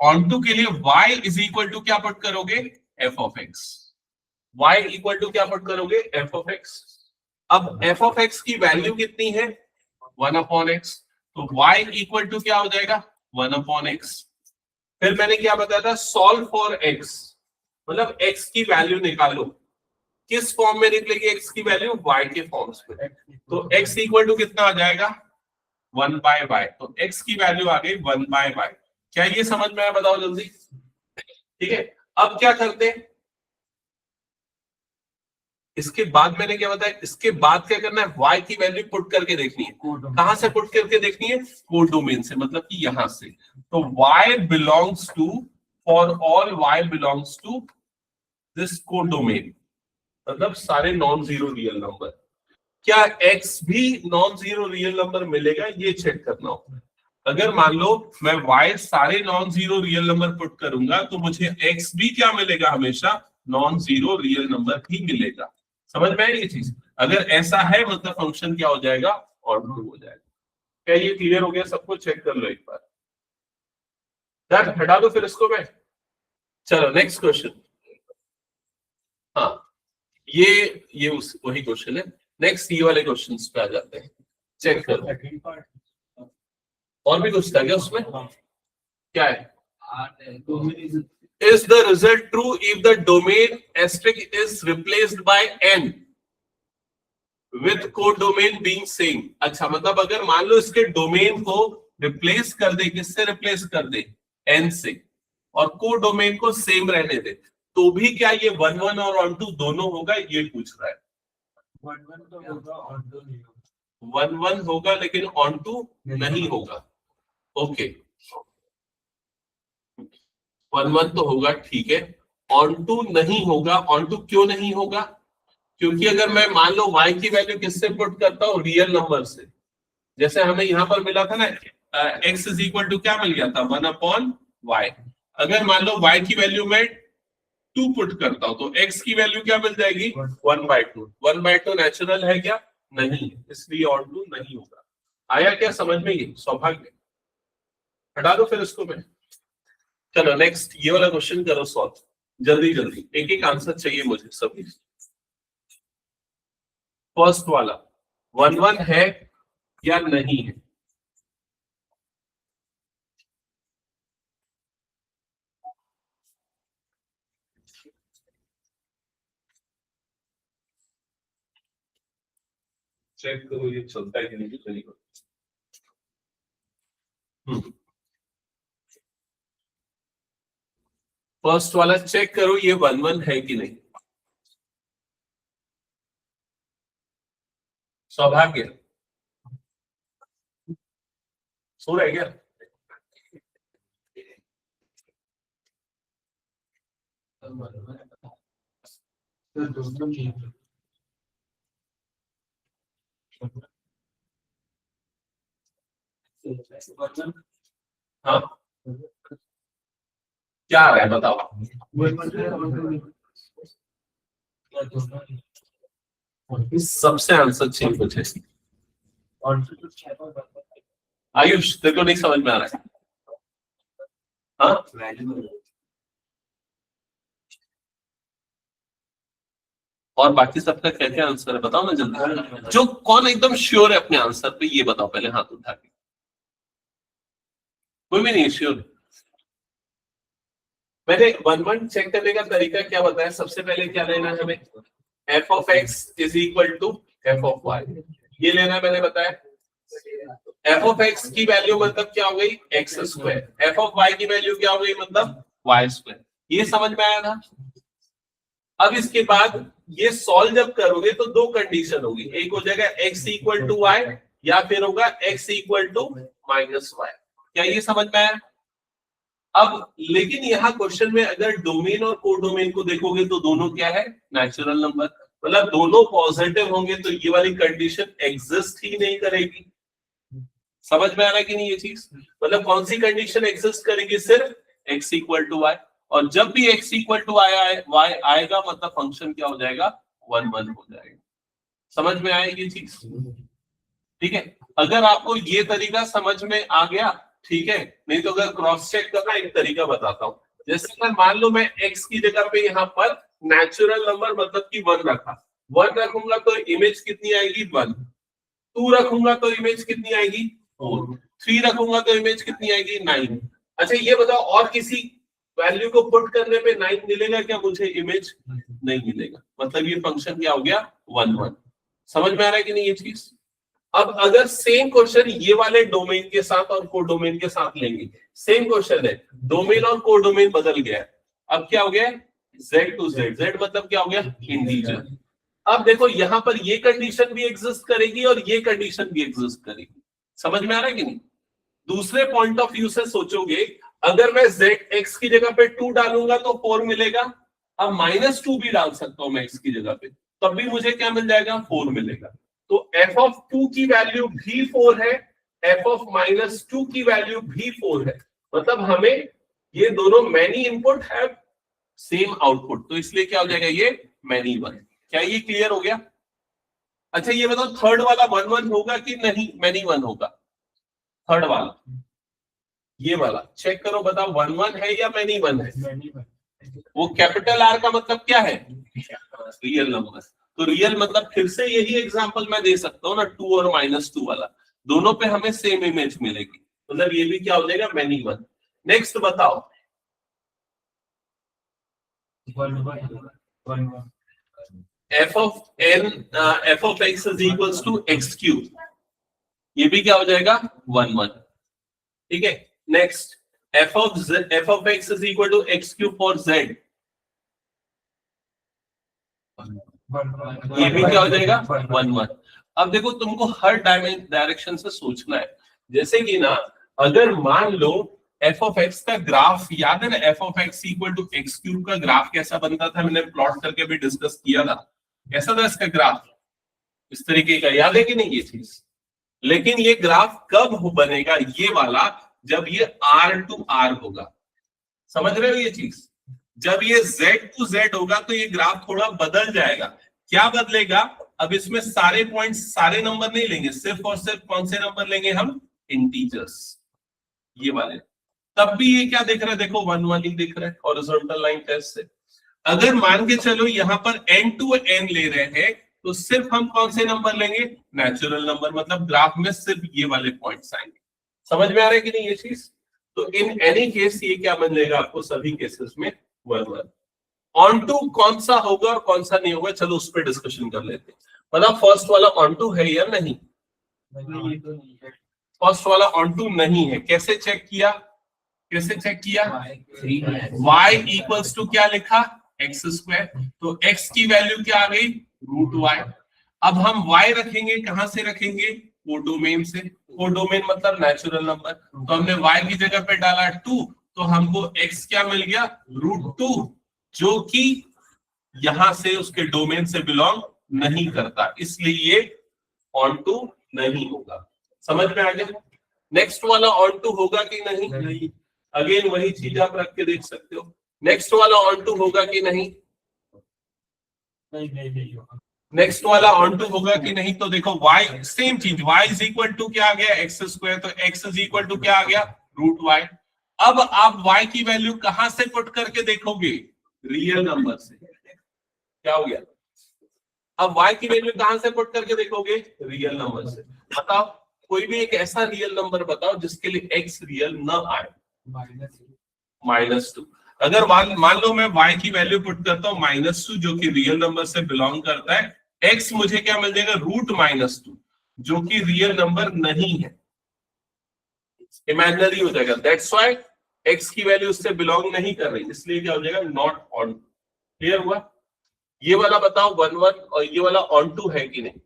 onto के लिए y इज इक्वल टू क्या पुट करोगे f of x, y equal to क्या पुट करोगे f ऑफ x। अब f ऑफ x की वैल्यू कितनी है 1 अपॉन x, तो y इक्वल टू क्या हो जाएगा 1 अपॉन x। फिर मैंने क्या बताया था, सॉल्व फॉर x, मतलब x की वैल्यू निकालो, किस फॉर्म में निकलेगी x की वैल्यू, y के फॉर्म्स में। तो x इक्वल टू कितना आ जाएगा 1 बाय y, तो x की वैल्यू आ गई 1 बाय y। क्या ये समझ में आया, बताओ जल्दी। ठीक है, अब क्या करते हैं, इसके बाद मैंने क्या बताया, इसके बाद क्या करना है, y की वैल्यू पुट करके देखनी है। कहां से पुट करके देखनी है, कोडोमेन से, मतलब कि यहां से। तो y belongs to, for all y belongs to this codomain, मतलब सारे नॉन जीरो रियल नंबर। क्या x भी नॉन जीरो रियल नंबर मिलेगा, ये चेक करना होगा। अगर मान लो मैं y सारे non zero real number put करूंगा तो मुझे x भी क्या मिलेगा, हमेशा नॉन जीरो रियल नंबर ही मिलेगा। समझ में आई ये चीज? अगर ऐसा है मतलब फंक्शन क्या हो जाएगा, ऑन टू हो जाएगा। क्या ये क्लियर हो गया सबको? चेक कर लो एक बार, हटा दो फिर इसको मैं। चलो नेक्स्ट क्वेश्चन। हाँ ये वही क्वेश्चन है। नेक्स्ट ये वाले क्वेश्चन पे आ जाते हैं, चेक करो। और भी कुछ था क्या उसमें? क्या है? Is the result true if the domain asterisk is replaced by n with codomain being same? अच्छा, मतलब अगर मान लो इसके डोमेन को रिप्लेस कर दे, किससे रिप्लेस कर दे? n से, और कोडोमेन को सेम रहने दे, तो भी क्या ये 1-1 और ऑन-टू दोनों होगा? ये पूछ रहा है। 1-1 तो होगा, ऑन-टू नहीं होगा। 1-1 होगा लेकिन ऑन-टू नहीं होगा। ओके, 1-1 तो होगा, ठीक है, ऑन-टू नहीं होगा। ऑन-टू क्यों नहीं होगा? क्योंकि अगर मैं मान लो y की वैल्यू किससे पुट करता हूँ? रियल नंबर से। जैसे हमें यहाँ पर मिला था ना, x इज इक्वल टू क्या मिल गया था? 1/y। अगर मान लो y की वैल्यू में 2 पुट करता हूं तो x की वैल्यू क्या मिल जाएगी? 1/2। 1/2 नेचुरल है क्या? नहीं, इसलिए ऑन-टू नहीं होगा। आया क्या समझ में? ये सौभाग्य। हटा दो फिर इसको मैं। चलो नेक्स्ट ये वाला क्वेश्चन करो सॉल्व, जल्दी जल्दी, एक एक आंसर चाहिए मुझे सभी। फर्स्ट वाला 1-1 है या नहीं है? चेक करो ये चलता है कि नहीं। चलिए फर्स्ट वाला चेक करो ये 1-1 है कि नहीं। सौभाग्य सो रहा है क्या? हाँ क्या आ रहा है बताओ? सबसे आंसर चाहिए मुझे। आयुष तेरे को नहीं समझ में आ रहा है? हाँ और बाकी सबका क्या क्या आंसर है बताओ ना जल्दी। जो कौन एकदम श्योर है अपने आंसर पे ये बताओ पहले हाथ उठा के। कोई भी नहीं श्योर? मैंने 1-1 चेक करने का तरीका क्या बताया? सबसे पहले क्या लेना है हमें? f of x is equal to f of y, ये लेना मैंने बताया। f of x की वैल्यू मतलब क्या हो गई? x square. f of y की वैल्यू क्या हो गई? मतलब y स्क्वायर। ये समझ में आया था? अब इसके बाद ये सॉल्व जब करोगे तो दो कंडीशन होगी, एक हो जाएगा x इक्वल टू y या फिर होगा x equal to minus y। क्या ये समझ में आया? अब लेकिन यहाँ क्वेश्चन में अगर डोमेन और कोडोमेन को देखोगे तो दोनों क्या है? नेचुरल नंबर, मतलब दोनों पॉजिटिव होंगे तो ये वाली कंडीशन एग्जिस्ट ही नहीं करेगी। समझ में आ रहा है कि नहीं ये चीज? मतलब कौन सी कंडीशन एग्जिस्ट करेगी? सिर्फ x इक्वल टू y, और जब भी x इक्वल टू y आएगा मतलब फंक्शन क्या हो जाएगा? 1-1 हो जाएगा। समझ में आया ये चीज? ठीक है, अगर आपको ये तरीका समझ में आ गया ठीक है, नहीं तो अगर क्रॉस चेक करना एक तरीका बताता हूँ। जैसे अगर मान लो मैं x की जगह पे यहाँ पर नेचुरल नंबर मतलब कि 1 रखा, 1 रखूंगा तो इमेज कितनी आएगी? 1। 2 रखूंगा तो इमेज कितनी आएगी? 4। 3 रखूंगा तो इमेज कितनी आएगी? 9। अच्छा ये बताओ और किसी वैल्यू को पुट करने पे 9 मिलेगा क्या मुझे? इमेज नहीं मिलेगा। मतलब ये फंक्शन क्या हो गया? 1-1। समझ में आ रहा है कि नहीं ये चीज? अब अगर सेम क्वेश्चन ये वाले डोमेन के साथ और कोडोमेन के साथ लेंगे, सेम क्वेश्चन है, डोमेन और कोडोमेन बदल गया है। अब क्या हो गया? z to z, z मतलब क्या हो गया? इंटीजर। अब देखो यहाँ पर ये कंडीशन भी एग्जिस्ट करेगी और ये कंडीशन भी एग्जिस्ट करेगी। समझ में आ रहा है कि नहीं? दूसरे पॉइंट ऑफ व्यू से सोचोगे, अगर मैं z x की जगह पे 2 डालूंगा तो 4 मिलेगा। अब -2 भी डाल सकता हूं मैं x की जगह पे, तब भी मुझे क्या मिल जाएगा? 4 मिलेगा। तो f of 2 की वैल्यू भी 4 है, f of -2 की वैल्यू भी 4 है। मतलब हमें ये दोनों many input have same output, तो इसलिए क्या हो जाएगा? ये मैनी 1। क्या ये क्लियर हो गया? अच्छा ये बताओ थर्ड वाला 1 1 होगा कि नहीं मैनी 1 होगा? थर्ड वाला ये वाला चेक करो, बताओ 1 1 है या मैनी 1 है? वो कैपिटल आर का मतलब क्या है? Real number. तो रियल मतलब फिर से यही एग्जांपल मैं दे सकता हूँ ना, 2 और -2 वाला, दोनों पे हमें सेम इमेज मिलेगी, मतलब ये भी क्या हो जाएगा मैनी 1। नेक्स्ट बताओ 1 f of x is equals to x cube, ये भी क्या हो जाएगा 1 1। ठीक है, next f of x is equal to x cube for z, ये भी क्या हो जाएगा 1 1। अब देखो तुमको हर डायरेक्शन से सोचना है, जैसे कि ना अगर मान लो f of x का ग्राफ याद है ना, f of x equal to x cube का ग्राफ कैसा बनता था, मैंने प्लॉट करके भी डिस्कस किया था, कैसा था इसका ग्राफ, इस तरीके का, याद है कि नहीं ये चीज? लेकिन ये ग्राफ कब बनेगा ये वाला, जब ये R to R होगा, समझ रहे हो ये चीज? जब ये Z to Z होगा तो ये ग्राफ थोड़ा बदल जाएगा। क्या बदलेगा? अब इसमें सारे पॉइंट्स सारे नंबर नहीं लेंगे, सिर्फ और सिर्फ कौन से नंबर लेंगे हम? इंटीजर्स, ये वाले। तब भी ये क्या दिख रहा है, देखो 1 1 ही दिख रहा है हॉरिजॉन्टल लाइन टेस्ट से। अगर मान के चलो यहाँ पर n to n ले रहे हैं तो सिर्फ हम कौन से नंबर लेंगे? नेचुरल नंबर, मतलब ग्राफ में सिर्फ ये वाले पॉइंट्स आएंगे। समझ में आ रहा है कि नहीं ये चीज? तो इन एनी केस ये क्या बन जाएगा आपको सभी केसेस में 1 1। ऑन टू कौन सा होगा और कौन सा नहीं होगा, चलो उस पर डिस्कशन कर लेते हैं। मतलब फर्स्ट वाला ऑन टू है या नहीं? फर्स्ट वाला ऑन टू नहीं है। कैसे चेक किया? कैसे चेक किया? y इक्वल्स टू क्या लिखा? X square. तो x की वैल्यू क्या आ गई? √y। अब हम y रखेंगे, कहां से रखेंगे? कोडोमेन से। कोडोमेन मतलब नेचुरल नंबर, तो हमने y की जगह पे डाला 2, तो हमको x क्या मिल गया? √2, जो कि यहां से उसके डोमेन से बिलोंग नहीं करता, इसलिए ये ऑन टू नहीं होगा। समझ में आ गया? नेक्स्ट वाला ऑन टू होगा कि नहीं? नहीं। अगेन वही चीज आप रख के देख सकते हो। नेक्स्ट वाला ऑन टू होगा कि नहीं? नेक्स्ट वाला ऑन टू होगा कि नहीं? तो देखो y सेम चीज, y इज इक्वल टू क्या आ गया? एक्स स्क्वायर, तो x इज इक्वल टू क्या आ गया? √y। अब आप y की वैल्यू कहां से पुट करके देखोगे? रियल नंबर से। क्या हो गया? अब y की वैल्यू कहां से पुट करके देखोगे? रियल नंबर से। बताओ कोई भी एक ऐसा रियल नंबर बताओ जिसके लिए x रियल न आए। -2। अगर मान लो मैं y की वैल्यू पुट करता हूँ -2 जो कि रियल नंबर से बिलोंग करता है, x मुझे क्या मिल जाएगा? √-2 जो कि रियल नंबर नहीं है, इमेजिनरी हो जाएगा। दैट्स व्हाई x की वैल्यू उससे बिलोंग नहीं कर रही, इसलिए क्या हो जाएगा? Not on. क्लियर हुआ? ये वाला बताओ 1 1 और ये वाला ऑन टू है कि नहीं?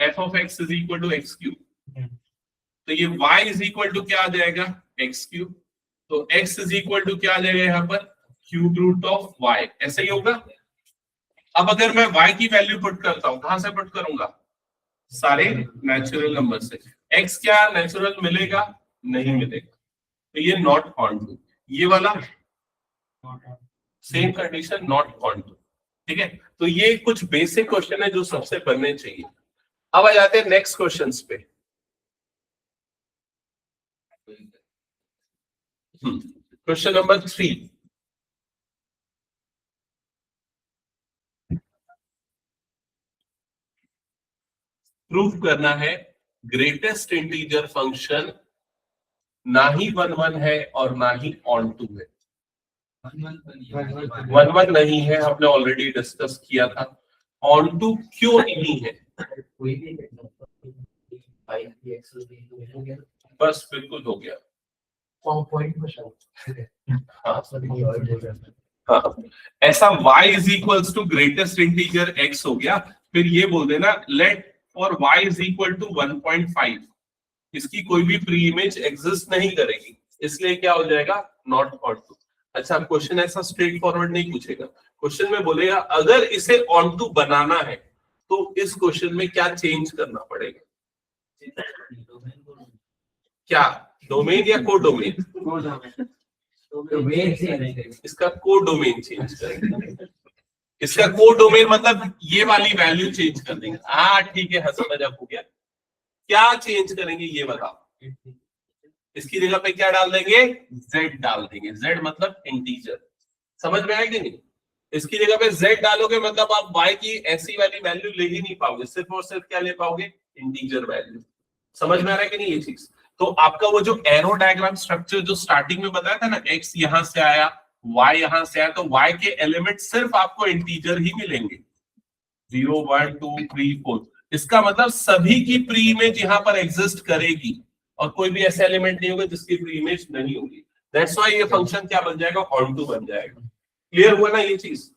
f of x is equal to x cube, तो ये y is equal to क्या आ जाएगा? x cube। तो x is equal to क्या आ जाएगा यहाँ पर? क्यूब रूट ऑफ y, ऐसे ही होगा। अब अगर मैं y की वैल्यू पुट करता हूँ, कहां से पुट करूंगा? सारे नेचुरल नंबर से। x क्या नेचुरल मिलेगा? नहीं मिलेगा, तो ये नॉट ऑन टू। ये वाला same condition, not onto. ठीक है, तो ये कुछ बेसिक क्वेश्चन है जो सबसे बनने चाहिए। अब आ जाते हैं नेक्स्ट क्वेश्चंस पे। Question number 3। प्रूफ करना है ग्रेटेस्ट इंटीजर फंक्शन ना ही 1 1 है और ना ही ऑन टू है। 1 1 नहीं है, हमने ऑलरेडी डिस्कस किया था। ऑन टू क्यों नहीं है? बस बिल्कुल हो गया। हाँ, ऐसा y is equals to greatest integer x हो गया, फिर ये बोल देना let for y is equal to 1.5, इसकी कोई भी प्री इमेज एग्जिस्ट नहीं करेगी, इसलिए क्या हो जाएगा? Not onto. अच्छा, क्वेश्चन ऐसा स्ट्रेट फॉरवर्ड नहीं पूछेगा, क्वेश्चन में बोलेगा अगर इसे ऑन टू बनाना है तो इस क्वेश्चन में क्या चेंज करना पड़ेगा? क्या डोमेन या कोडोमेन? इसका कोडोमेन चेंज करेंगे। इसका कोडोमेन मतलब ये वाली वैल्यू चेंज कर देंगे। हाँ ठीक है, समझ आपको गया। क्या चेंज करेंगे ये बताओ। इसकी जगह पे क्या डाल देंगे, z डाल देंगे। z मतलब इंटीजर, समझ में आएगी नहीं। इसकी जगह पे z डालोगे मतलब आप y की ऐसी वाली वैल्यू ले ही नहीं पाओगे, सिर्फ और सिर्फ क्या ले पाओगे, इंटीजर वैल्यू। समझ में आ रहा है कि नहीं ये चीज। तो आपका वो जो एरो डायग्राम स्ट्रक्चर जो स्टार्टिंग में बताया था ना, x यहां से आया, y यहां से आया, तो y के एलिमेंट सिर्फ आपको इंटीजर ही मिलेंगे, 0 1 2 3 4। इसका मतलब सभी की प्री इमेज यहां पर एग्जिस्ट करेगी और कोई भी ऐसा एलिमेंट नहीं होगा जिसकी प्री इमेज नहीं होगी। दैट्स व्हाई ये फंक्शन क्या बन जाएगा, ऑन टू बन जाएगा। क्लियर हुआ ना ये चीज।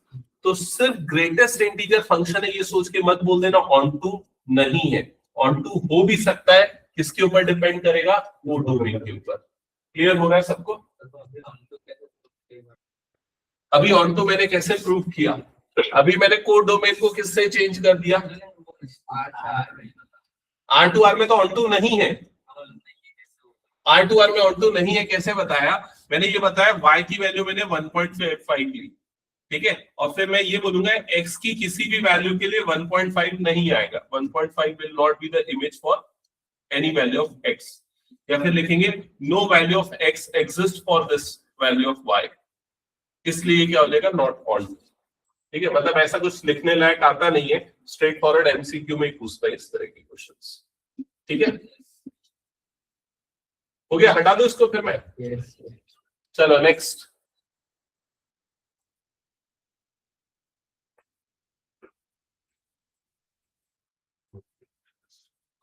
तो सिर्फ ग्रेटेस्ट इंटीजर फंक्शन है ये सोच के मत बोल देना ऑन टू नहीं है। ऑन टू हो भी सकता है, किसके ऊपर डिपेंड करेगा, कोडोमेन के ऊपर। क्लियर हो रहा है सबको। अभी ऑन टू मैंने कैसे प्रूव किया, अभी मैंने कोडोमेन को किससे चेंज कर दिया, R2R में तो ऑन टू नहीं है, R2R में ऑन टू नहीं है। कैसे बताया मैंने, ये बताया y की वैल्यू मैंने 1.5 ली, ठीक है, और फिर मैं ये बोलूंगा x की किसी भी वैल्यू के लिए 1.5 नहीं आएगा, 1.5 will not be the image for any value of x। या फिर लिखेंगे no value of x exist for this value of y, इसलिए क्या हो जाएगा, नॉट ऑन। ठीक है, मतलब ऐसा कुछ लिखने लायक आता नहीं है, स्ट्रेट फॉरवर्ड एमसीक्यू में ही पूछता है इस तरह के क्वेश्चंस। ठीक है, हो गया, हटा दो इसको फिर मैं। चलो नेक्स्ट।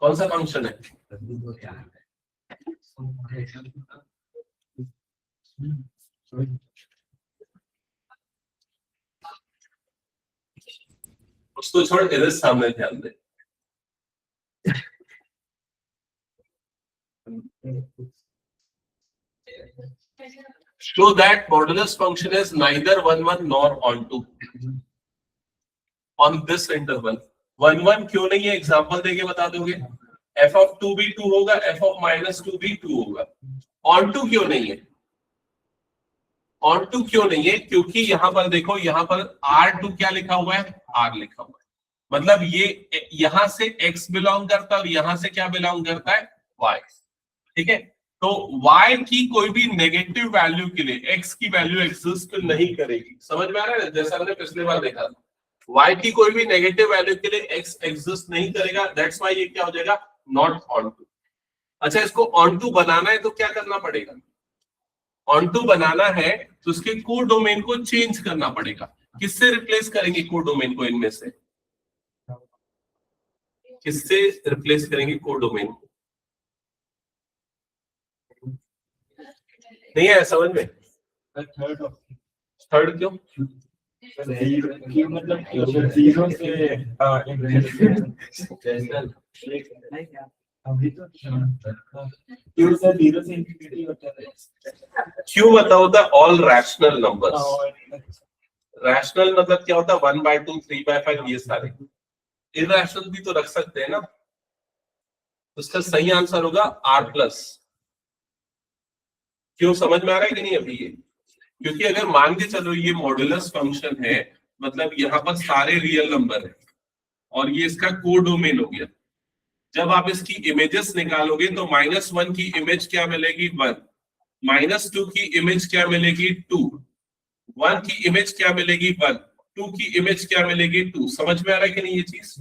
कौन सा फंक्शन है, उसको छोड़ इधर सामने ध्यान दे। Show that modulus function is neither 1 1 nor on 2 on this interval। 1 1 क्यों नहीं है, एग्जांपल देके बता दोगे। f of 2 भी 2 होगा, f of -2 भी 2 होगा। on 2 क्यों नहीं है, on 2 क्यों नहीं है, क्योंकि यहां पर देखो, यहां पर R2 क्या लिखा हुआ है, R लिखा हुआ है, मतलब ये यहां से x बिलोंग करता है और यहां से क्या बिलोंग करता है, y। ठीक है, तो y की कोई भी नेगेटिव वैल्यू के लिए x की वैल्यू एग्जिस्ट नहीं करेगी। समझ में आ रहा है, जैसा हमने पिछले बार देखा था, y की कोई भी नेगेटिव वैल्यू के लिए x एग्जिस्ट नहीं करेगा। दैट्स व्हाई ये क्या हो जाएगा, नॉट ऑन टू। अच्छा, इसको ऑन टू बनाना है तो क्या करना पड़ेगा, ऑन टू बनाना है तो उसके कोडोमेन को चेंज करना पड़ेगा। किससे रिप्लेस करेंगे कोडोमेन को, इनमें से किससे रिप्लेस करेंगे कोडोमेन को, नहीं है समझ में। थर्ड क्यों, मतलब 0 से क्यों मतलब होता है ऑल रैशनल नंबर्स। रैशनल मतलब क्या होता है, 1/2 3/5 ये सारे। इरैशनल भी तो रख सकते हैं ना, उसका सही आंसर होगा R+। क्यों, समझ में आ रहा है कि नहीं अभी ये, क्योंकि अगर मान के चलो ये मॉडुलस फंक्शन है, मतलब यहाँ पर सारे रियल नंबर है और ये इसका कोडोमेन हो गया। जब आप इसकी इमेजेस निकालोगे तो -1 की इमेज क्या मिलेगी, 1, -2 की इमेज क्या मिलेगी, 2, 1 की इमेज क्या मिलेगी, 1, 2 की इमेज क्या मिलेगी, 2। समझ में आ रहा है कि नहीं ये चीज।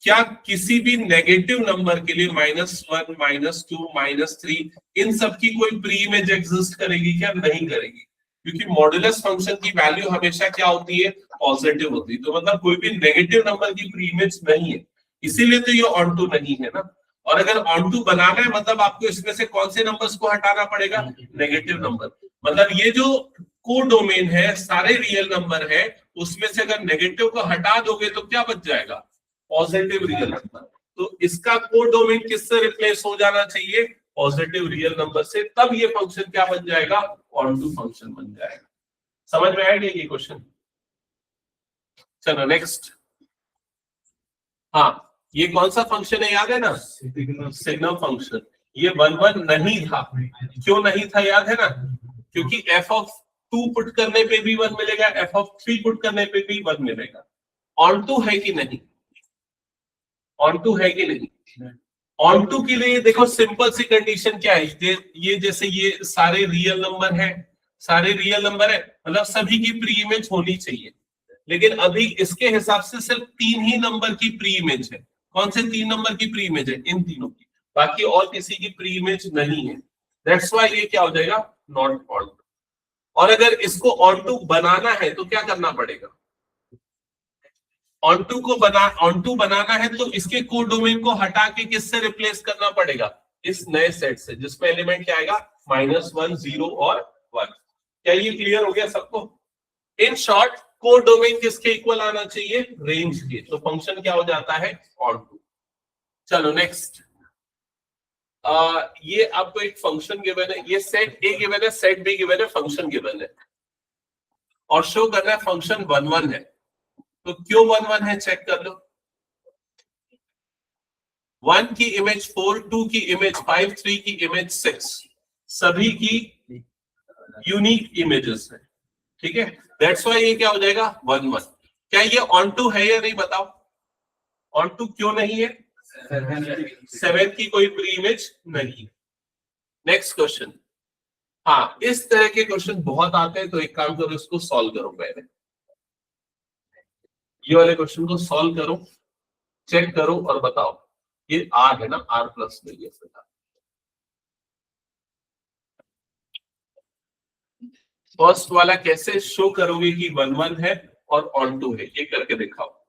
क्या किसी भी नेगेटिव नंबर के लिए -1 -2 -3 इन सब की कोई प्री इमेज एग्जिस्ट करेगी क्या, नहीं करेगी, क्योंकि मॉडुलस फंक्शन की वैल्यू हमेशा क्या होती है, पॉजिटिव होती है। तो मतलब कोई भी नेगेटिव नंबर की प्री इमेज नहीं है, इसीलिए तो ये ऑन टू नहीं है ना। और अगर ऑन टू बनाना है मतलब आपको इसमें से कौन से नंबर्स को हटाना पड़ेगा, नेगेटिव नंबर। मतलब ये जो कोडोमेन है, सारे रियल नंबर है, उसमें से अगर नेगेटिव को हटा दोगे तो क्या बच जाएगा, पॉजिटिव रियल नंबर। तो इसका कोडोमेन किससे रिप्लेस हो जाना चाहिए, पॉजिटिव रियल नंबर से, तब ये फंक्शन क्या बन जाएगा, ऑन टू फंक्शन बन जाएगा। समझ में आएगा ये क्वेश्चन। चलो नेक्स्ट। हाँ, ये कौन सा फंक्शन है याद है ना, सिग्नम फंक्शन। ये 1 1 नहीं था, क्यों नहीं था याद है ना, क्योंकि f of 2 पुट करने पे भी 1 मिलेगा, f ऑफ 3 पुट करने पे भी 1 मिलेगा। ऑन टू है कि नहीं? ऑन टू है कि नहीं? ऑन टू के लिए देखो सिंपल सी कंडीशन क्या है, ये जैसे ये सारे रियल नंबर है, सारे रियल नंबर है, मतलब सभी की प्री इमेज होनी चाहिए। लेकिन अभी इसके हिसाब से सिर्फ 3 ही नंबर की प्री इमेज है। कौन से 3 नंबर की प्री इमेज है? इन तीनों की, बाकी और किसी की प्री इमेज नहीं है। दैट्स व्हाई ये क्या हो जाएगा? Not onto. और अगर इसको ऑन टू बनाना है तो क्या करना पड़ेगा? ऑन टू बनाना है तो इसके कोडोमेन को हटा के किससे रिप्लेस करना पड़ेगा? इस नए सेट से, जिसमें एलिमेंट क्या आएगा? -1, 0 और 1। क्या ये क्लियर हो गया सबको? इन शॉर्ट कोडोमेन किसके इक्वल आना चाहिए? रेंज के। तो फंक्शन क्या हो जाता है? On to. चलो नेक्स्ट, ये आपको एक फंक्शन गिवन है, ये सेट ए गिवन है, सेट बी गिवन है, फंक्शन गिवन है और शो कर रहा है फंक्शन 1 1 है। तो क्यों 1 1 है चेक कर लो। 1 की इमेज 4, 2 की इमेज 5, 3 की इमेज 6, सभी की यूनिक इमेजेस है, ठीक है। दैट्स व्हाई ये क्या हो जाएगा? 1 1। क्या ये ऑन टू है या नहीं बताओ? ऑन टू क्यों नहीं है? 7 की कोई प्री इमेज नहीं। Next question. हाँ, इस तरह के क्वेश्चन बहुत आते हैं, तो एक काम करो, इसको सॉल्व करो पहले। ये वाले क्वेश्चन को सॉल्व करो, चेक करो और बताओ। ये आर है ना, आर प्लस में ये फर्स्ट वाला कैसे शो करोगे कि 1 1 है और ऑन टू है, ये करके दिखाओ।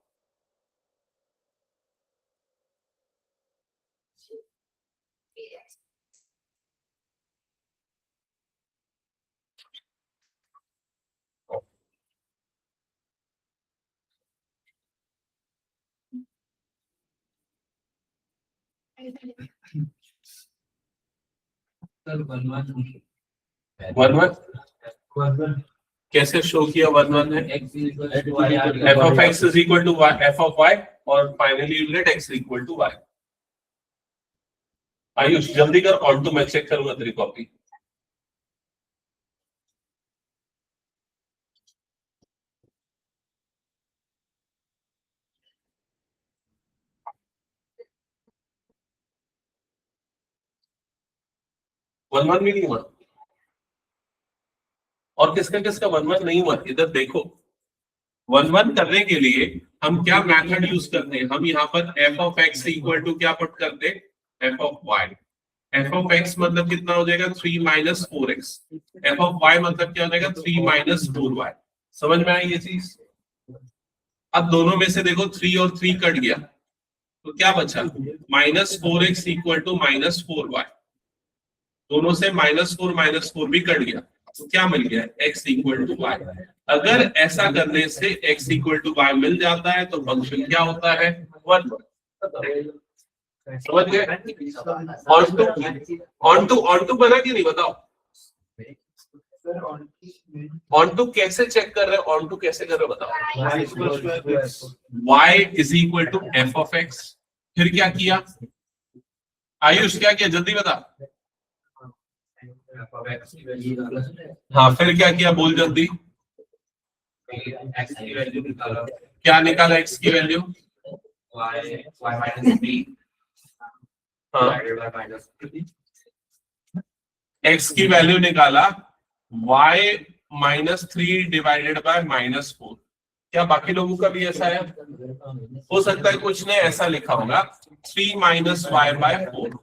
सर 1 1 1 कैसे शो किया? 1 1 है, f of x is equal to y, f of y, और finally you get x equal to y। Ayush जल्दी कर, ऑन टू मैं चेक करूंगा तेरी कॉपी। वन वन भी नहीं हुआ और किसका किसका 1 1 नहीं हुआ? इधर देखो, 1 1 करने के लिए हम क्या मेथड यूज करते हैं? हम यहाँ पर f of x equal to क्या पुट करते हैं? f of y। f of x मतलब कितना हो जाएगा? 3 - 4x। f of y मतलब क्या हो जाएगा? 3 - 4y। समझ में आई ये चीज? अब दोनों में से देखो 3 और 3 कट गया, तो क्या बचा? -4x equal to -4y। दोनों से -4 भी कट गया, तो क्या मिल गया? x equal to y. अगर ऐसा करने से x इक्वल टू वाई मिल जाता है तो फंक्शन क्या होता है? 1 1। समझ गए? ऑन टू बना कि नहीं बताओ? ऑन टू कैसे चेक कर रहे हो? ऑन टू कैसे कर रहे हो बताओ? y is equal to f of x। फिर क्या किया आयुष? क्या किया जल्दी बता। हाँ, फिर क्या किया बोल जल्दी। क्या निकाला x की वैल्यू? हाँ, x की वैल्यू निकाला y -3 डिवाइडेड बाय -4। क्या बाकी लोगों का भी ऐसा है? हो सकता है कुछ ने ऐसा लिखा होगा 3 - y/4।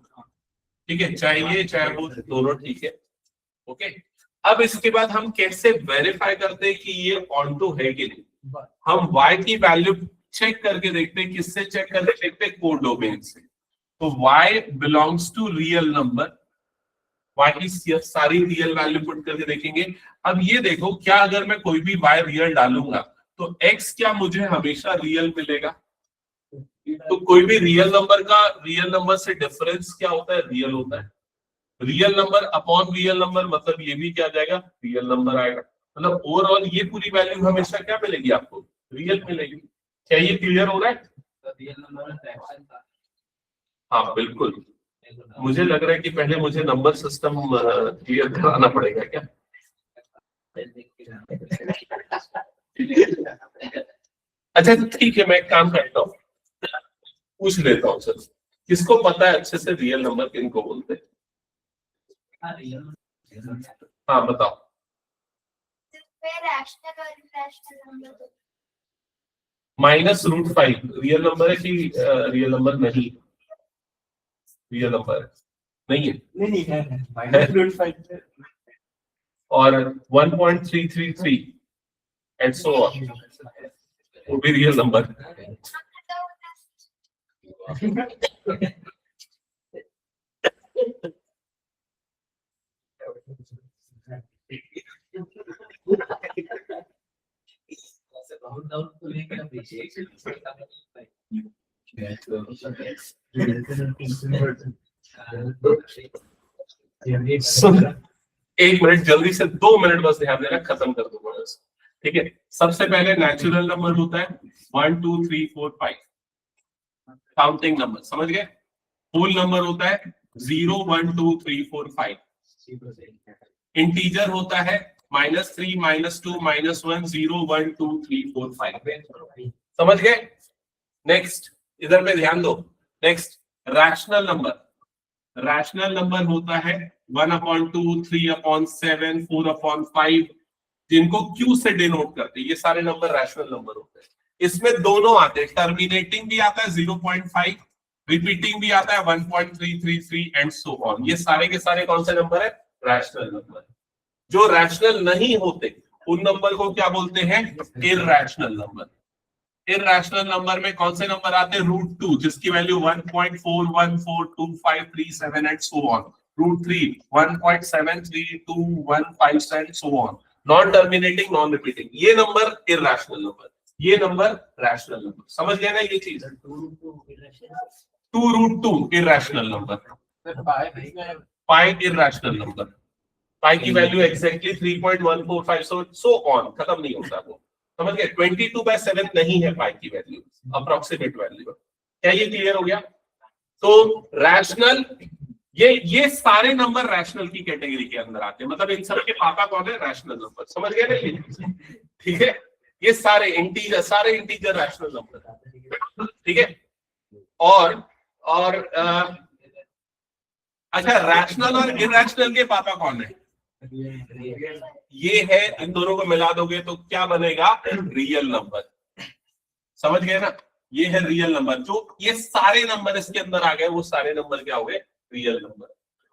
ठीक है, चाहे ये चाहे वो दोनों ठीक है। ओके, अब इसके बाद हम कैसे वेरीफाई करते हैं कि ये ऑन टू है कि नहीं? हम y की वैल्यू चेक करके देखते हैं। किससे चेक करके देखते हैं? कोडोमेन से। तो y belongs to real number, y की सारी रियल वैल्यू पुट करके देखेंगे। अब ये देखो, क्या अगर मैं कोई भी y रियल डालूंगा तो x क्या मुझे हमेशा रियल मिलेगा? तो कोई भी रियल नंबर से डिफरेंस क्या होता है? रियल होता है। Real number upon real number मतलब ये भी क्या जाएगा? रियल नंबर आएगा। मतलब ओवरऑल ये पूरी वैल्यू हमेशा क्या मिलेगी आपको? रियल मिलेगी। क्या ये क्लियर हो रहा है? हाँ बिल्कुल। मुझे लग रहा है कि पहले मुझे नंबर सिस्टम क्लियर कराना पड़ेगा क्या? अच्छा तो ठीक है, मैं एक काम करता हूँ, पूछ लेता हूँ सर, किसको पता है अच्छे से रियल नंबर किनको बोलते हैं? हाँ बताओ। -√5 रियल नंबर है कि रियल नंबर नहीं? रियल नंबर नहीं है। नहीं है -√5 और 1.333 एंड सो ऑन, वो भी रियल नंबर। सुन, 1 मिनट जल्दी से, 2 मिनट बस ध्यान देना, खत्म कर दूंगा बस। ठीक है, सबसे पहले नेचुरल नंबर होता है 1 2 3 4 5, काउंटिंग नंबर, समझ गए? होल नंबर होता है 0 1 2 3 4 5। इंटीजर होता है -3 -2 -1 0 1 2 3 4 5। समझ गए? नेक्स्ट, इधर पे ध्यान दो। Next, rational number. Rational number होता है 1/2 3/7 4/5, जिनको Q से डिनोट करते हैं। ये सारे नंबर रैशनल नंबर होते हैं। इसमें दोनों आते हैं, टर्मिनेटिंग भी आता है 0.5, रिपीटिंग भी आता है 1.333 एंड सो ऑन। ये सारे के सारे कौन से नंबर है? Rational number. जो रैशनल नहीं होते उन नंबर को क्या बोलते हैं? Irrational number. इररैशनल नंबर में कौन से नंबर आते हैं? √2, जिसकी value 1.4142537 and so on. √3 1.73215 and so on. Non terminating, non repeating, ये नंबर इररैशनल नंबर, ये नंबर रैशनल नंबर। समझ गए ना ये चीज? 2√2 इररैशनल नंबर, पाई इररैशनल नंबर, पाई की वैल्यू एग्जैक्टली 3.145 सो ऑन, खत्म नहीं होता वो। समझ गए? 22/7 नहीं है पाई की वैल्यू, अप्रोक्सीमेट वैल्यू। क्या ये क्लियर हो गया? तो रैशनल, ये सारे नंबर रैशनल की कैटेगरी के अंदर आते हैं, मतलब इन सब के पापा कौन है? Rational number. समझ गए ना ये? ठीक है, ये सारे इंटीजर रैशनल नंबर। ठीक है, और अच्छा, रैशनल और इररैशनल के पापा कौन है? ये है, इन दोनों को मिला दोगे तो क्या बनेगा? Real number. समझ गए ना? ये है रियल नंबर। जो ये सारे नंबर इसके अंदर आ गए, वो सारे नंबर क्या हो गए? Real number.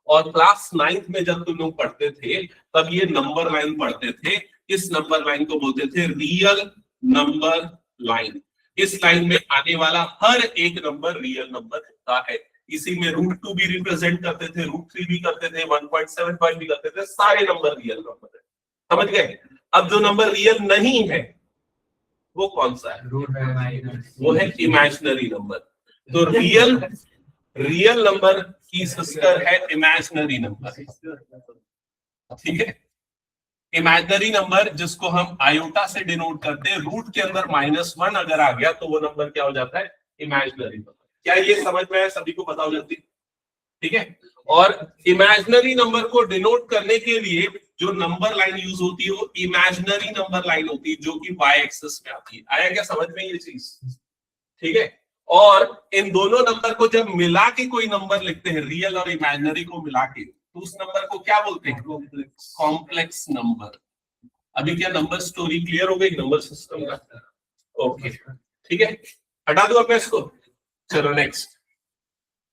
और क्लास 9th में जब तुम लोग पढ़ते थे तब ये नंबर लाइन पढ़ते थे। इस नंबर लाइन को बोलते थे रियल नंबर लाइन। इस लाइन में आने वाला हर एक नंबर रियल नंबर होता है। इसी में √2 भी रिप्रेजेंट करते थे, √3 भी करते थे, 1.75 भी करते थे, सारे नंबर रियल नंबर है। समझ गए? अब जो नंबर रियल नहीं है वो कौन सा है? वो है इमेजिनरी नंबर। तो रियल नंबर की सिस्टर है इमेजिनरी नंबर। ठीक है, इमेजिनरी नंबर जिसको हम आयोटा से डिनोट करते हैं, रूट के अंदर -1 अगर आ गया तो वो नंबर क्या हो जाता है? Imaginary number. क्या ये समझ में है? सभी को बताओ जल्दी। ठीक है, और इमेजिनरी नंबर को डिनोट करने के लिए जो नंबर लाइन यूज होती है वो इमेजिनरी नंबर लाइन होती है, जो कि y एक्सिस में आती है। आया क्या समझ में ये चीज? ठीक है, और इन दोनों नंबर को जब मिला के कोई नंबर लिखते हैं, रियल और इमेजिनरी को मिला के, तो उस नंबर को क्या बोलते हैं? Complex number. अभी क्या नंबर स्टोरी क्लियर हो गई नंबर सिस्टम का? ओके, ठीक है, हटा दो अब इसको। चलो नेक्स्ट।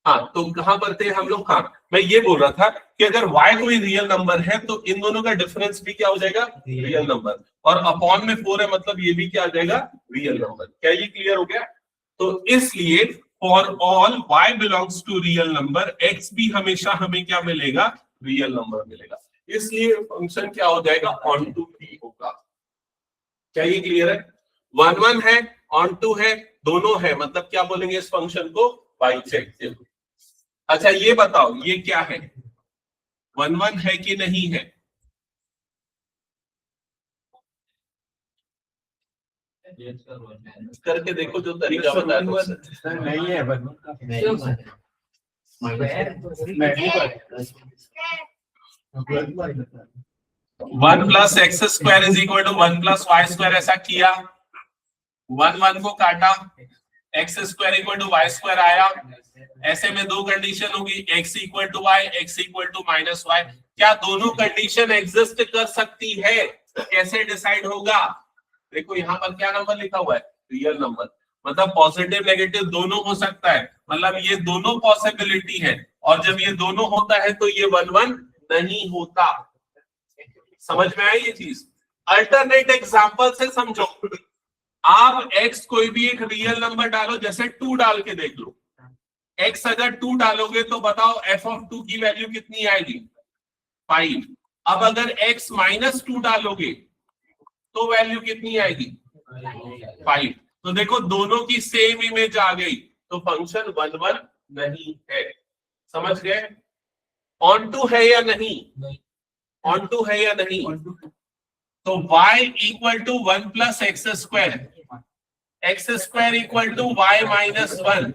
हाँ, तो कहां पर थे हम लोग? हाँ, मैं ये बोल रहा था कि अगर y कोई रियल नंबर है तो इन दोनों का डिफरेंस भी क्या हो जाएगा? Real number. और अपॉन में 4 है, मतलब ये भी क्या आ जाएगा? Real number. क्या ये क्लियर हो गया? तो इसलिए for all y belongs to real number, x भी हमेशा हमें क्या मिलेगा? रियल नंबर मिलेगा। इसलिए फंक्शन क्या हो जाएगा? ऑन टू p होगा। क्या ये क्लियर है? 1 1 है, ऑन टू है, दोनों है, मतलब क्या बोलेंगे इस फंक्शन को? बाइजेक्टिव। अच्छा ये बताओ, ये क्या है? 1 1 है कि नहीं है? करके देखो, जो तरीका बताया नहीं है। 1 plus x square is equal to 1 plus y square, ऐसा किया, 1 को काटा, x square equal to y square आया। ऐसे में दो कंडीशन होगी, x equal to y, x equal to minus y. क्या दोनों कंडीशन एग्जिस्ट कर सकती है? कैसे डिसाइड होगा? देखो यहाँ पर क्या नंबर लिखा हुआ है, रियल नंबर, मतलब पॉजिटिव नेगेटिव दोनों हो सकता है, मतलब ये दोनों पॉसिबिलिटी है। और जब ये दोनों होता है तो ये 1 1 नहीं होता। समझ में आई ये चीज? अल्टरनेट एग्जांपल से समझो। आप x कोई भी एक रियल नंबर डालो, जैसे 2 डाल के देख लो। x अगर 2 डालोगे तो बताओ f ऑफ 2 की वैल्यू कितनी आएगी? 5। अब अगर x माइनस 2 डालोगे तो वैल्यू कितनी आएगी? 5। तो देखो दोनों की सेम इमेज आ गई, तो फंक्शन 1 1 नहीं है। समझ गए? ऑन टू है या नहीं? ऑन टू है या नहीं? तो y equal to 1 plus x square equal to y minus 1,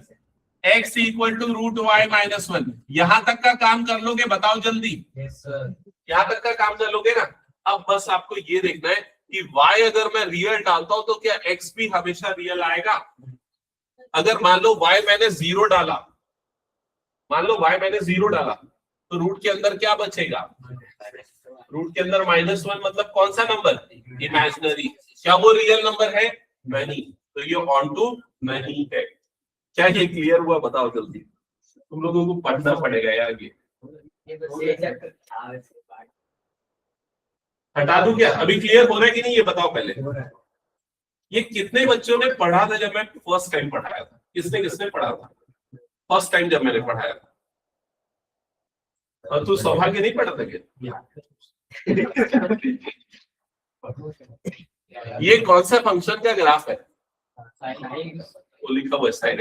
x equal to root y minus 1। यहां तक का काम कर लोगे? बताओ जल्दी। यहां तक का काम कर लोगे ना? अब बस आपको ये देखना है कि y अगर मैं रियल डालता हूं तो क्या x भी हमेशा रियल आएगा? अगर मान लो y मैंने 0 डाला, मान लो y मैंने 0 डाला, तो रूट के अंदर क्या बचेगा? रूट के अंदर -1, मतलब कौन सा नंबर? इमेजिनरी। क्या वो रियल नंबर है? नहीं। तो ये ऑन टू नहीं है। क्या ये क्लियर हुआ? बताओ जल्दी। तुम लोगों को पढ़ना पड़ेगा यार। ये हटा दूं क्या? अभी क्लियर हो रहा है कि नहीं ये बताओ पहले। ये कितने बच्चों ने पढ़ा था जब मैं फर्स्ट टाइम पढ़ाया था? किसने किसने पढ़ा था फर्स्ट टाइम जब मैंने पढ़ाया था? और तू सौभाग्य नहीं पढ़ा था क्या? ये कौन सा फंक्शन का ग्राफ है? वो लिखा हुआ है,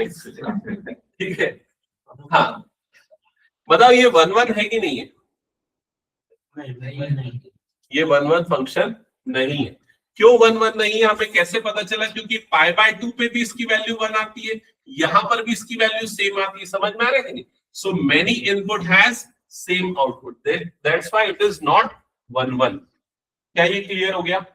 ठीक है। हाँ बताओ ये 1 1 है कि नहीं है? ये 1 1 फंक्शन नहीं है। क्यों 1 1 नहीं है? हमें कैसे पता चला? क्योंकि पाई बाय 2 पे भी इसकी वैल्यू 1 आती है, यहां पर भी इसकी वैल्यू सेम आती है। समझ में आ रहा है कि नहीं? So many input has same output, that's why it is not 1 1। क्या ये क्लियर हो गया?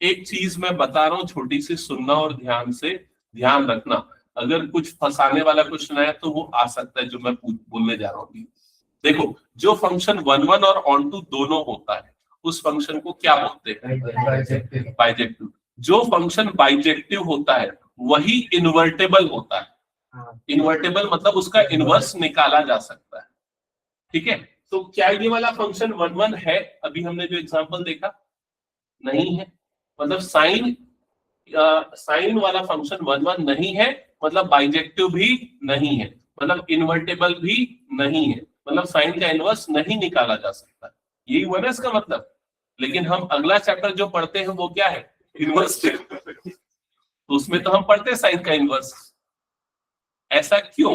एक चीज मैं बता रहा हूं, छोटी सी, सुनना और ध्यान से ध्यान रखना। अगर कुछ फंसाने वाला क्वेश्चन आया तो वो आ सकता है जो मैं बोलने जा रहा हूँ। देखो जो फंक्शन 1 1 और ऑन टू दोनों होता है उस फंक्शन को क्या बोलते हैं? बाइजेक्टिव। जो फंक्शन बाइजेक्टिव होता है वही इन्वर्टेबल होता है। इन्वर्टेबल मतलब उसका इनवर्स निकाला जा सकता है। ठीक है, तो क्या ये वाला फंक्शन 1 1 है? अभी हमने जो एग्जांपल देखा नहीं है, मतलब साइन वाला फंक्शन 1 1 नहीं है, मतलब बाइजेक्टिव भी नहीं है, मतलब इन्वर्टेबल भी नहीं है, मतलब साइन का इनवर्स नहीं निकाला जा सकता। यही हुआ ना इसका मतलब। लेकिन हम अगला चैप्टर जो पढ़ते हैं वो क्या है? इनवर्स। तो उसमें तो हम पढ़ते हैं साइन का इनवर्स। ऐसा क्यों?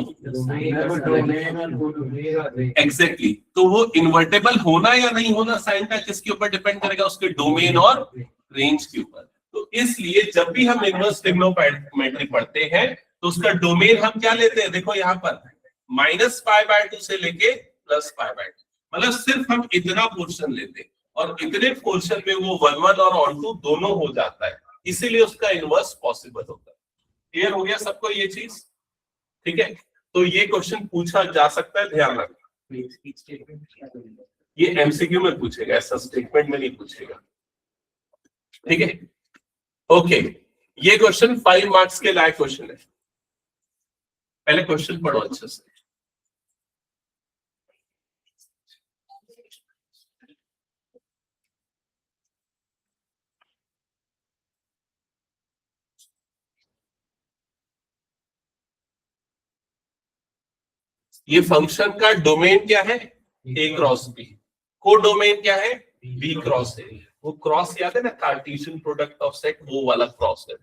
एग्जैक्टली। तो वो इन्वर्टेबल होना या नहीं होना साइन का किसके ऊपर डिपेंड करेगा? उसके डोमेन और रेंज के ऊपर। तो इसलिए जब भी हम इनवर्स ट्रिग्नोमेट्री पढ़ते हैं तो उसका डोमेन हम क्या लेते हैं? देखो यहाँ पर -π/2 से लेके +π/2, मतलब सिर्फ हम इतना पोर्शन लेते हैं और इतने पोर्शन में वो 1 1 और ऑन टू दोनों हो जाता है, इसीलिए उसका इनवर्स पॉसिबल होता है। क्लियर हो गया सबको ये चीज? ठीक है, तो ये क्वेश्चन पूछा जा सकता है, ध्यान रखना। ये एमसीक्यू में पूछेगा, ऐसा स्टेटमेंट में नहीं पूछेगा। ठीक है, ओके। ये क्वेश्चन 5 मार्क्स के लायक क्वेश्चन है। पहले क्वेश्चन पढ़ो अच्छे से। ये फंक्शन का डोमेन क्या है? A cross B. Codomain क्या है? B cross A. वो क्रॉस याद है ना, कार्टेशियन प्रोडक्ट ऑफ सेट, वो वाला क्रॉस है।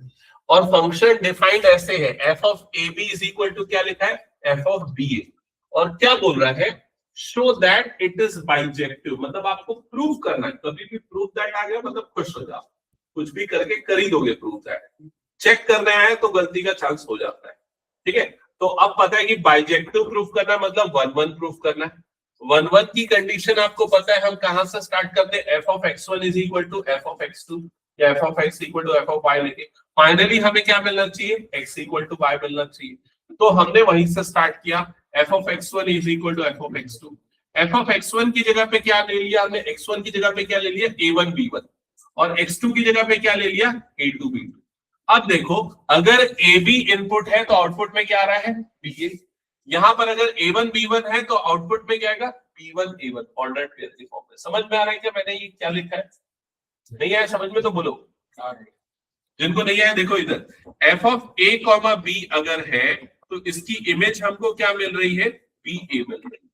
और फंक्शन डिफाइंड ऐसे है, f of a b is equal to क्या लिखा है? F of b a. और क्या बोल रहा है? Show that it is bijective, मतलब आपको प्रूव करना है। कभी भी प्रूव दैट आ गया मतलब खुश हो जाओ, कुछ भी करके कर ही दोगे प्रूव दैट। चेक करने आए तो गलती का चांस हो जाता है। ठीक है, तो अब पता है कि बाइजेक्टिव प्रूफ करना मतलब 1 1 प्रूफ करना है। 1 की कंडीशन आपको पता है, हम कहां से स्टार्ट करते हैं, f of x1 is equal to f of x2 या f of x equal to f of y लेके फाइनली हमें क्या मिलना चाहिए, x इक्वल टू y मिलना चाहिए। तो हमने वहीं से स्टार्ट किया, f of x1 is equal to f of x2। F of x1 की जगह पे क्या ले लिया हमने, x1 की जगह पे क्या ले लिया, a1 b1, और x2 की जगह पे क्या ले लिया, a2 b2। अब देखो अगर ab इनपुट है तो आउटपुट में क्या आ रहा है, ba। यहां पर अगर a1 b1 है तो आउटपुट में क्या आएगा, b1 a1, ऑर्डर्ड पेयर की फॉर्म में। समझ में आ रहा है क्या मैंने ये क्या लिखा है, नहीं आया समझ में तो बोलो, जिनको नहीं आया देखो इधर, F of a comma b अगर है तो इसकी इमेज हमको क्या मिल रही है, ba मिल रही है,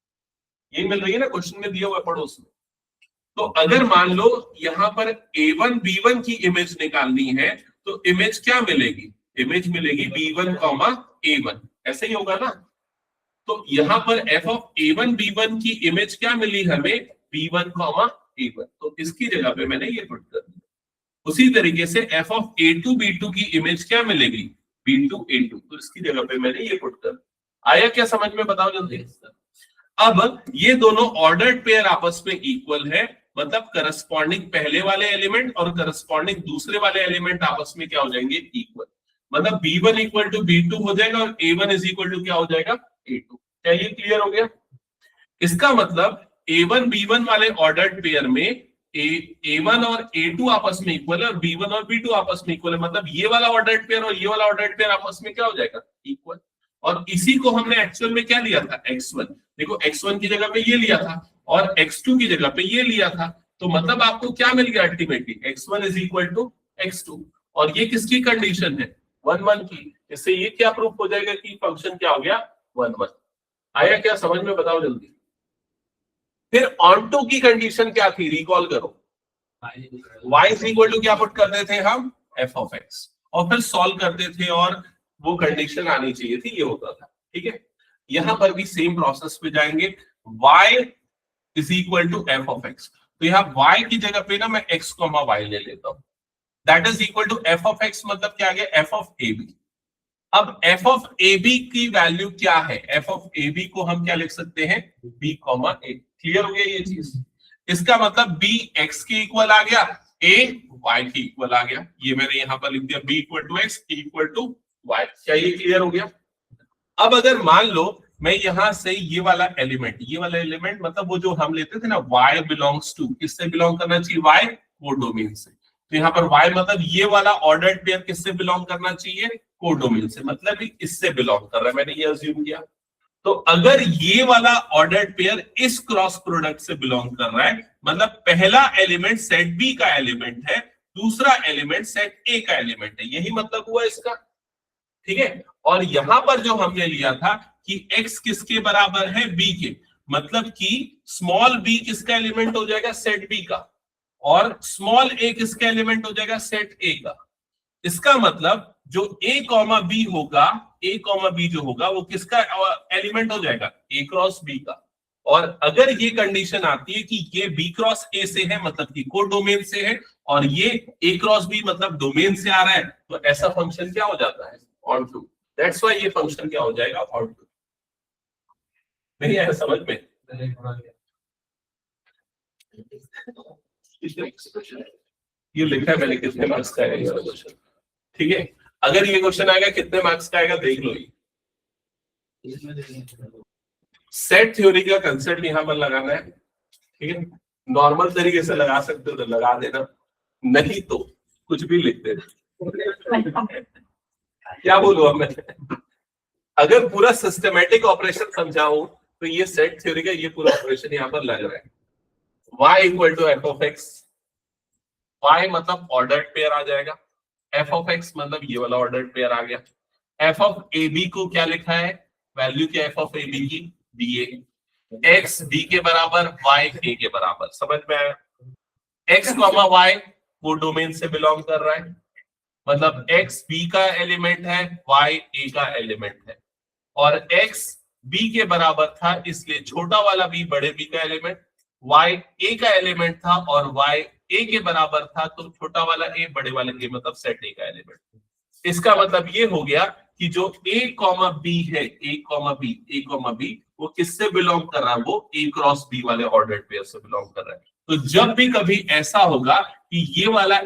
ये मिल रही है ना, क्वेश्चन में दिया हुआ पढ़ो उसमें। तो अगर मान लो यहां पर a1 b1 की इमेज निकालनी है तो इमेज क्या मिलेगी, इमेज मिलेगी b1 कॉमा a1, ऐसे ही होगा ना। तो यहां पर f ऑफ a1 b1 की इमेज क्या मिली हमें, b1 कॉमा a1, तो इसकी जगह पे मैंने ये पुट कर दिया। उसी तरीके से f ऑफ a2 b2 की इमेज क्या मिलेगी, b2 a2, तो इसकी जगह पे मैंने ये पुट कर दिया। आया क्या समझ में, बताओ जल्दी। अब ये दोनों ऑर्डर्ड पेयर आपस में इक्वल है, मतलब करस्पॉन्डिंग पहले वाले एलिमेंट और करस्पॉन्डिंग दूसरे वाले एलिमेंट आपस में क्या हो जाएंगे, इक्वल। मतलब b1 इक्वल टू b2 हो जाएगा और a1 इज इक्वल टू क्या हो जाएगा, a2। क्या ये क्लियर हो गया? इसका मतलब a1 b1 वाले ऑर्डर्ड पेयर में a1 और a2 आपस में इक्वल है और b1 और b2 आपस में इक्वल है, मतलब ये वाला ऑर्डर्ड पेयर और ये वाला ऑर्डर्ड पेयर आपस में क्या हो जाएगा, इक्वल। और इसी को हमने एक्चुअल में क्या लिया था, x1। देखो x1 की जगह पे ये लिया था और x2 की जगह पे ये लिया था, तो मतलब आपको क्या मिल गया ultimately, x1 is equal to x2। और ये किसकी कंडीशन है, 1 की। इससे ये क्या प्रूफ हो जाएगा कि फंक्शन क्या हो गया, 1 आया क्या समझ में, बताओ जल्दी। फिर ऑन टू की कंडीशन क्या थी, रिकॉल करो, y इज इक्वल टू क्या पुट करते थे हम, f ऑफ x, और फिर सॉल्व करते थे और वो कंडीशन आनी चाहिए थी, ये होता था, ठीक है। यहां पर भी सेम प्रोसेस पे जाएंगे, y is equal to f of x, तो यहाँ y की जगह पे ना मैं x कॉमा y ले लेता हूं, that is equal to f of x, मतलब क्या आ गया, f ऑफ ab। अब f ऑफ ab की वैल्यू क्या है, f ऑफ ab को हम क्या लिख सकते हैं, b कॉमा a। क्लियर हो गया ये चीज, इसका मतलब b x के इक्वल आ गया, a y के इक्वल आ गया, ये मैंने यहां पर लिख दिया b equal to x, a equal to y। क्या ये क्लियर हो गया? अब अगर मान लो मैं यहां से ये वाला एलिमेंट मतलब वो जो हम लेते थे ना, y बिलोंग्स टू, किससे बिलोंग करना चाहिए, y कोडोमेन से। तो यहाँ पर y मतलब ये वाला ऑर्डर्ड पेयर किससे बिलोंग करना चाहिए, कोडोमेन से, मतलब इससे बिलोंग कर रहा है, मैंने ये अज्यूम किया। तो अगर ये वाला ऑर्डर्ड पेयर इस क्रॉस प्रोडक्ट से बिलोंग कर रहा है, मतलब पहला एलिमेंट सेट बी का एलिमेंट है, दूसरा एलिमेंट सेट ए का एलिमेंट है, यही मतलब हुआ इसका, ठीक है। और यहां पर जो हमने लिया था कि x किसके बराबर है, b के, मतलब कि स्मॉल b किसका एलिमेंट हो जाएगा, सेट b का, और स्मॉल a किसका एलिमेंट हो जाएगा, सेट a का। इसका मतलब जो a कॉमा b होगा, a कॉमा b जो होगा वो किसका एलिमेंट हो जाएगा, a क्रॉस b का। और अगर ये कंडीशन आती है कि ये b क्रॉस a से है, मतलब कि कोडोमेन से है, और ये a क्रॉस b मतलब डोमेन से आ रहा है, तो ऐसा फंक्शन क्या हो जाता है, ऑन टू। दैट्स व्हाई ये फंक्शन क्या हो जाएगा, ऑन टू। नहीं आया समझ में? ये लिखा है मैंने, कितने मार्क्स का है ये क्वेश्चन, ठीक है। अगर ये क्वेश्चन आएगा कितने मार्क्स का आएगा देख लो। ये सेट थ्योरी का कंसेप्ट यहाँ पर लगाना है, ठीक है। नॉर्मल तरीके से लगा सकते हो तो लगा देना, नहीं तो कुछ भी लिख देना। क्या बोलूं अब मैं, अगर पूरा सिस्टमैटिक ऑपरेशन समझाऊं तो ये सेट थ्योरी का ये पूरा ऑपरेशन यहाँ पर लग रहा है। y equal to f of x, y मतलब ऑर्डर्ड पेयर आ जाएगा, f ऑफ x मतलब ये वाला ऑर्डर्ड पेयर आ गया। f ऑफ ab को क्या लिखा है, वैल्यू क्या f ऑफ ab की, ba, x b के बराबर, y a के बराबर। समझ में आया? x कॉमा y वो डोमेन से बिलोंग कर रहा है, मतलब x b का एलिमेंट है, y a का एलिमेंट है, और x b के बराबर था इसलिए छोटा वाला b बड़े b का एलिमेंट, y a का एलिमेंट था और y a के बराबर था, तो छोटा वाला a बड़े वाले a मतलब सेट a का एलिमेंट। इसका मतलब ये हो गया कि जो a कॉमा b है, a कॉमा b वो किससे बिलोंग कर रहा है, वो A क्रॉस B वाले ऑर्डर्ड पेयर से बिलोंग कर रहा है। तो जब भी कभी ऐसा होगा कि ये वाला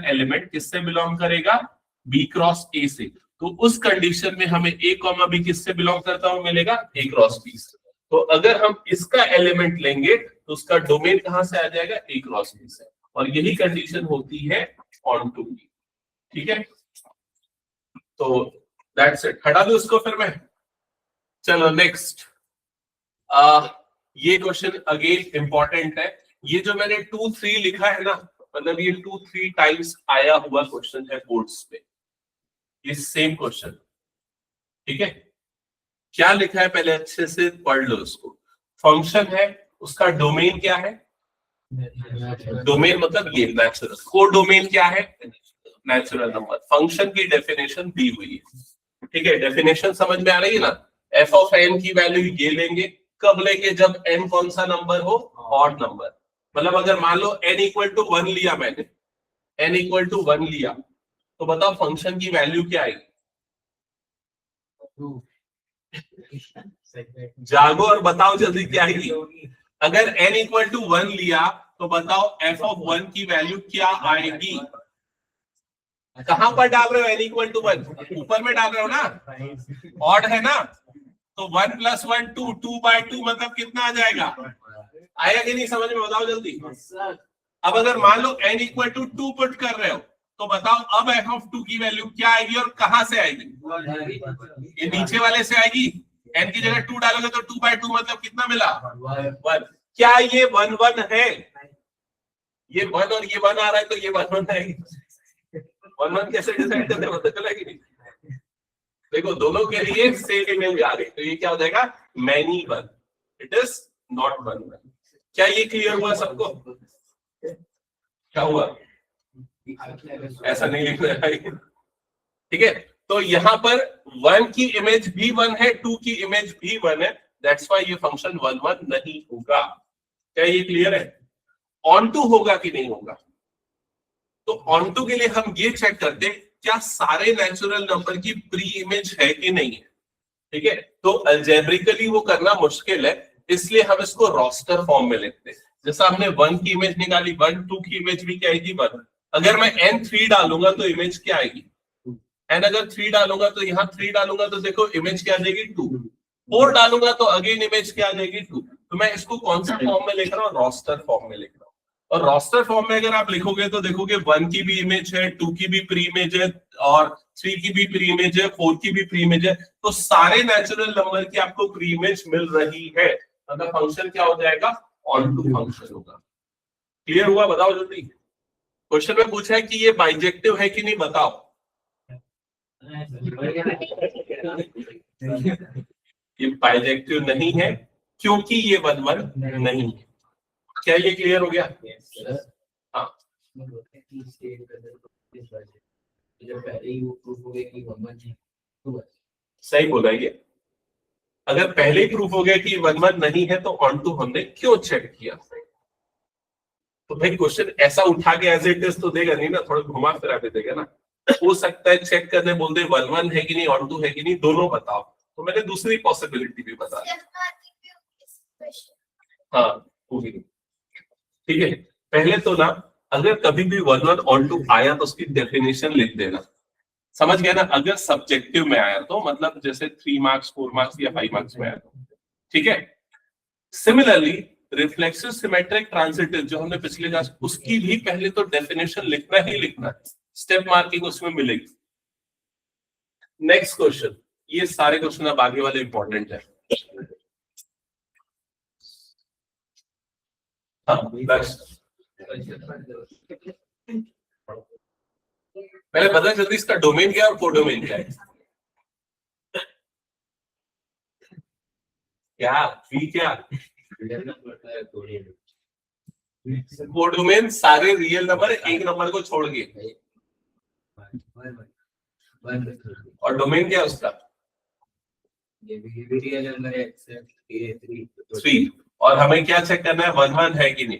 एलिमेंट किससे बिलोंग करेगा, B क्रॉस A से, तो उस कंडीशन में हमें A कॉमा B किससे बिलोंग करता हुआ मिलेगा, A क्रॉस B से। तो अगर हम इसका एलिमेंट लेंगे तो उसका डोमेन कहां से आ जाएगा, A क्रॉस B से, और यही कंडीशन होती है ऑन टू B। ठीक है, तो दैट्स इट, हटा दो उसको फिर मैं। चलो नेक्स्ट, ये क्वेश्चन अगेन इंपॉर्टेंट है। ये जो मैंने 2 3 लिखा है ना, मतलब ये 2 3 टाइम्स आया हुआ क्वेश्चन है बोर्ड्स पे, ये सेम क्वेश्चन। ठीक है, क्या लिखा है पहले अच्छे से पढ़ लो इसको। फंक्शन है, उसका डोमेन क्या है, डोमेन मतलब ये नेचुरल, कोड डोमेन क्या है, नेचुरल नंबर। फंक्शन की डेफिनेशन दी हुई है, ठीक है, डेफिनेशन समझ में आ रही है ना। एफ ऑफ एन की वैल्यू ये लेंगे, कब लेंगे, जब एन कौन सा नंबर हो, ऑड नंबर। मतलब अगर मान लो n इक्वल टू 1 लिया मैंने, n इक्वल टू 1 लिया, तो बताओ फंक्शन की वैल्यू क्या आएगी, जागो और बताओ जल्दी क्या आएगी। अगर n इक्वल टू 1 लिया तो बताओ f ऑफ 1 की वैल्यू क्या आएगी। कहां पर डाल रहे हो n इक्वल टू 1, ऊपर में डाल रहे हो ना, ऑड है ना, तो 1 + 1 2, 2/2 मतलब कितना आ जाएगा, आया कि नहीं समझ में, बताओ जल्दी। अब अगर मान लो n इक्वल टू 2 पुट कर रहे हो, तो बताओ अब f ऑफ 2 की वैल्यू क्या आएगी और कहां से आएगी, ये नीचे वाले से आएगी। n की जगह 2 डालोगे तो 2/2 मतलब कितना मिला, 1। क्या ये 1 1 है, ये 1 और ये 1 आ रहा है, तो ये 1 1 है। 1 1 कैसे डिसाइड करते हो, पता चला कि नहीं। देखो दोनों के लिए सेम इमेज आ रही, तो ये क्या हो जाएगा, मैनी 1, इट इज नॉट 1 1। क्या ये क्लियर हुआ सबको, क्या हुआ, ऐसा नहीं लिखना है, ठीक है। तो यहाँ पर 1 की इमेज भी 1 है, 2 की इमेज भी 1 है, दैट्स व्हाई ये फंक्शन 1 1 नहीं होगा। क्या ये क्लियर है, ऑन टू होगा कि नहीं होगा। तो ऑन टू के लिए हम ये चेक करते हैं क्या सारे नेचुरल नंबर की प्री इमेज है कि नहीं है, ठीक है। तो अलजेब्रिकली वो करना मुश्किल है, इसलिए हम इसको रोस्टर फॉर्म में लिखते हैं। जैसा हमने 1 की इमेज निकाली, 1, 2 की इमेज भी क्या आएगी, 1। अगर मैं n 3 डालूंगा तो इमेज क्या आएगी, n अगर 3 डालूंगा तो यहाँ 3 डालूंगा तो देखो इमेज क्या आ जाएगी, 2। 4 डालूंगा तो अगेन इमेज क्या आ जाएगी, 2। तो मैं इसको कौन सा फॉर्म में लिख रहा हूँ, रोस्टर फॉर्म में लिख रहा हूँ। और रोस्टर फॉर्म में अगर आप लिखोगे तो देखोगे 1 की भी इमेज है, 2 की भी प्री इमेज है, और 3 की भी प्री इमेज है, 4 की भी प्री इमेज है। तो सारे नेचुरल नंबर की आपको प्री इमेज मिल रही है, मतलब फंक्शन क्या हो जाएगा, ऑन टू फंक्शन होगा। क्लियर हुआ, बताओ जल्दी। क्वेश्चन में पूछा है कि ये बाइजेक्टिव है कि नहीं, बताओ। ये बाइजेक्टिव नहीं है क्योंकि ये 1 1 नहीं है। क्या ये क्लियर हो गया, हाँ। सही बोला ये, अगर पहले ही प्रूफ हो गया कि 1 1 नहीं है तो ऑन टू हमने क्यों चेक किया। तो भाई क्वेश्चन ऐसा उठा के एज इट इज तो देगा नहीं ना, थोड़ा घुमा फिरा के देगा ना। हो सकता है चेक करने बोल दे 1 1 है कि नहीं, ऑन टू है कि नहीं, दोनों बताओ। तो मैंने दूसरी पॉसिबिलिटी भी बता दी, हाँ होगी, ठीक है। पहले तो ना अगर कभी भी 1 1 ऑन टू आया तो उसकी डेफिनेशन लिख देना, समझ गया ना। अगर सब्जेक्टिव में आया तो मतलब जैसे 3 मार्क्स 4 मार्क्स या 5 मार्क्स में आया तो, ठीक है। सिमिलरली रिफ्लेक्सिव सिमेट्रिक ट्रांजिटिव जो हमने पिछले क्लास, उसकी भी पहले तो डेफिनेशन लिखना ही लिखना है, स्टेप मार्किंग उसमें मिलेगी। नेक्स्ट क्वेश्चन, ये सारे क्वेश्चन अब आगे वाले इंपॉर्टेंट है। हाँ, पहले पता जल्दी इसका डोमेन क्या है और कोडोमेन क्या है। क्या क्या कोडोमेन सारे रियल नंबर, एक नंबर को छोड़ के, और डोमेन क्या है उसका, 3। और हमें क्या चेक करना है, 1 1 है कि नहीं।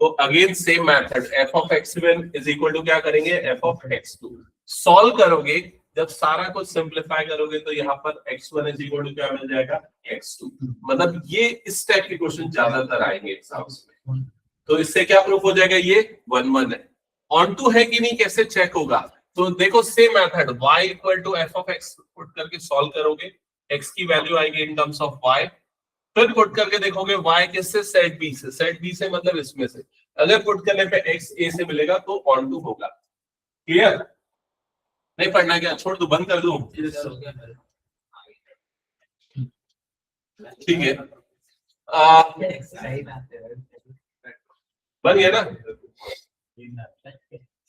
तो again same method, f of x1 is equal to क्या करेंगे, f of x2 सॉल्व करोगे। जब सारा कुछ सिंप्लीफाई करोगे तो यहाँ पर x1 इज इक्वल टू क्या मिल जाएगा, x2। मतलब ये इस टाइप के क्वेश्चन ज्यादातर आएंगे एग्जाम्स में। तो इससे क्या प्रूफ हो जाएगा, ये 1-1 है। ऑन टू है कि नहीं कैसे चेक होगा, तो देखो same method y equal to f of x put करके सॉल्व करोगे, x की वैल्यू आएगी इन टर्म्स ऑफ y, फिर पुट करके देखोगे y किससे, सेट b से। सेट b से मतलब इसमें से, अगर पुट करने पे x a से मिलेगा तो ऑन टू होगा। क्लियर? नहीं पढ़ना क्या, छोड़ दो, बंद कर दो। ठीक है, बन गया ना?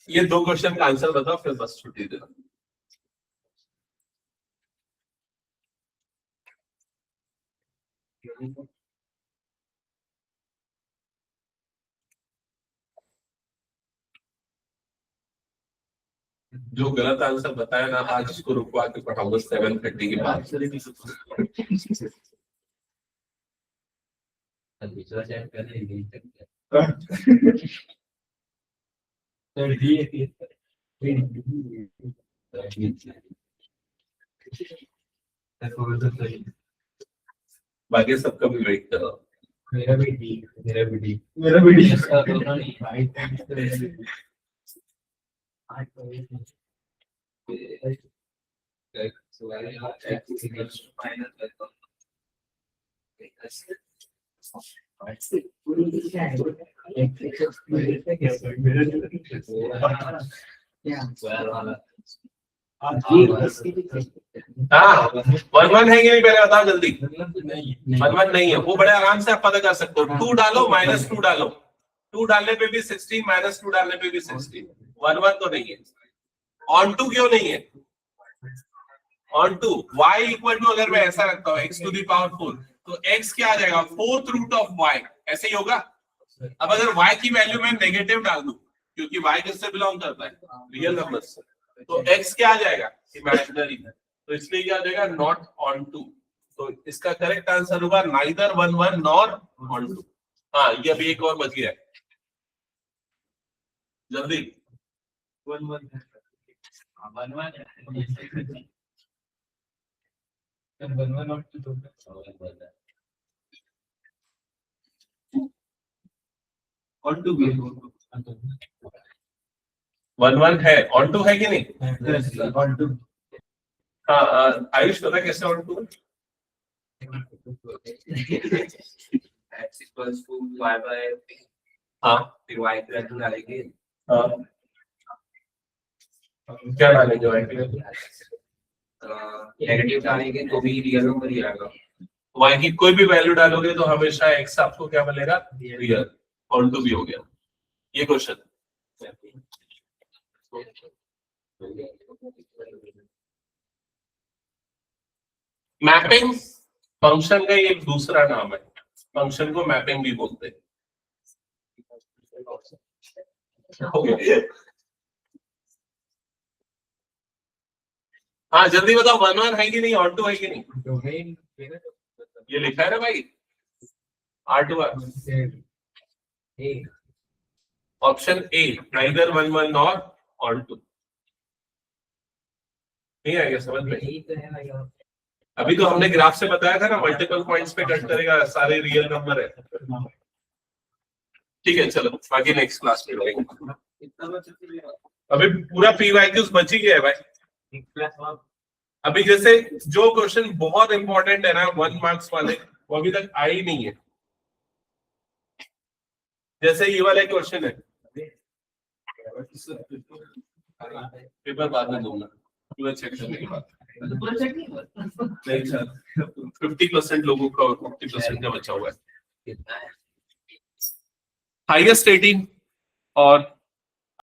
ये 2 क्वेश्चन का आंसर बताओ फिर बस छुट्टी दे दो। जो गलत आंसर बताया ना, आज इसको रुकवा के पढ़ाऊंगा 7:30 के बाद। दूसरा चेक करने बाकी सबका भी वेट करो। मेरा भी डी हाँ 1-1 है कि नहीं पहले बताओ जल्दी। 1-1 नहीं है, वो बड़े आराम से आप पता कर सकते हो। 2 डालो -2 डालो, 2 डालने पे भी 16, -2 डालने पे भी 16। 1-1 तो नहीं है। ऑन टू क्यों नहीं है? Onto y equal to, अगर मैं ऐसा रखता हूँ x टू दी पावर 4, तो x क्या आ जाएगा, 4th रूट ऑफ y, ऐसे ही होगा। अब अगर y की वैल्यू में नेगेटिव डाल दूं, क्योंकि y किससे बिलोंग करता है, रियल नंबर से, तो x क्या आ जाएगा, इमेजिनरी। तो इसलिए क्या आ जाएगा, नॉट ऑन टू। तो इसका करेक्ट आंसर होगा नाइदर 1-1 नॉर ऑन टू। हाँ, ये अभी एक और बच गया, जल्दी। 1-1 ऑन टू भी 1-1 है, ऑन टू है कि नहीं? ऑन टू हाँ, आयुष पता कैसे onto? x equals to y by हाँ, फिर y की वैल्यू डालेंगे। हाँ, क्या डालेंगे y की वैल्यू? नेगेटिव डालेंगे तो भी रियल नंबर ही आएगा। y की कोई भी वैल्यू डालोगे तो हमेशा x आपको क्या मिलेगा, रियल। ऑन टू भी हो गया ये क्वेश्चन। मैपिंग फंक्शन का एक दूसरा नाम है, फंक्शन को मैपिंग भी बोलते हैं। हाँ जल्दी बताओ, 1-1 है कि नहीं, ऑन टू है कि नहीं? ये लिखा है ना भाई, R2R। Option A, neither 1-1 nor onto. नहीं आएगा समझ में? अभी तो हमने ग्राफ से बताया था ना, मल्टीपल पॉइंट्स पे कट करेगा, सारे रियल नंबर है। ठीक है चलो, बाकी नेक्स्ट क्लास में करेंगे। अभी पूरा PYQs बच ही गया है भाई। अभी जैसे जो क्वेश्चन बहुत इंपॉर्टेंट है ना 1 मार्क्स वाले, वो अभी तक आए ही नहीं है। जैसे ये वाला क्वेश्चन है, पेपर बाद में दूंगा, पूरा चेक करने के बाद। नहीं सर, 50% लोगों का 50% का बचा हुआ है। हाईएस्ट रेटिंग और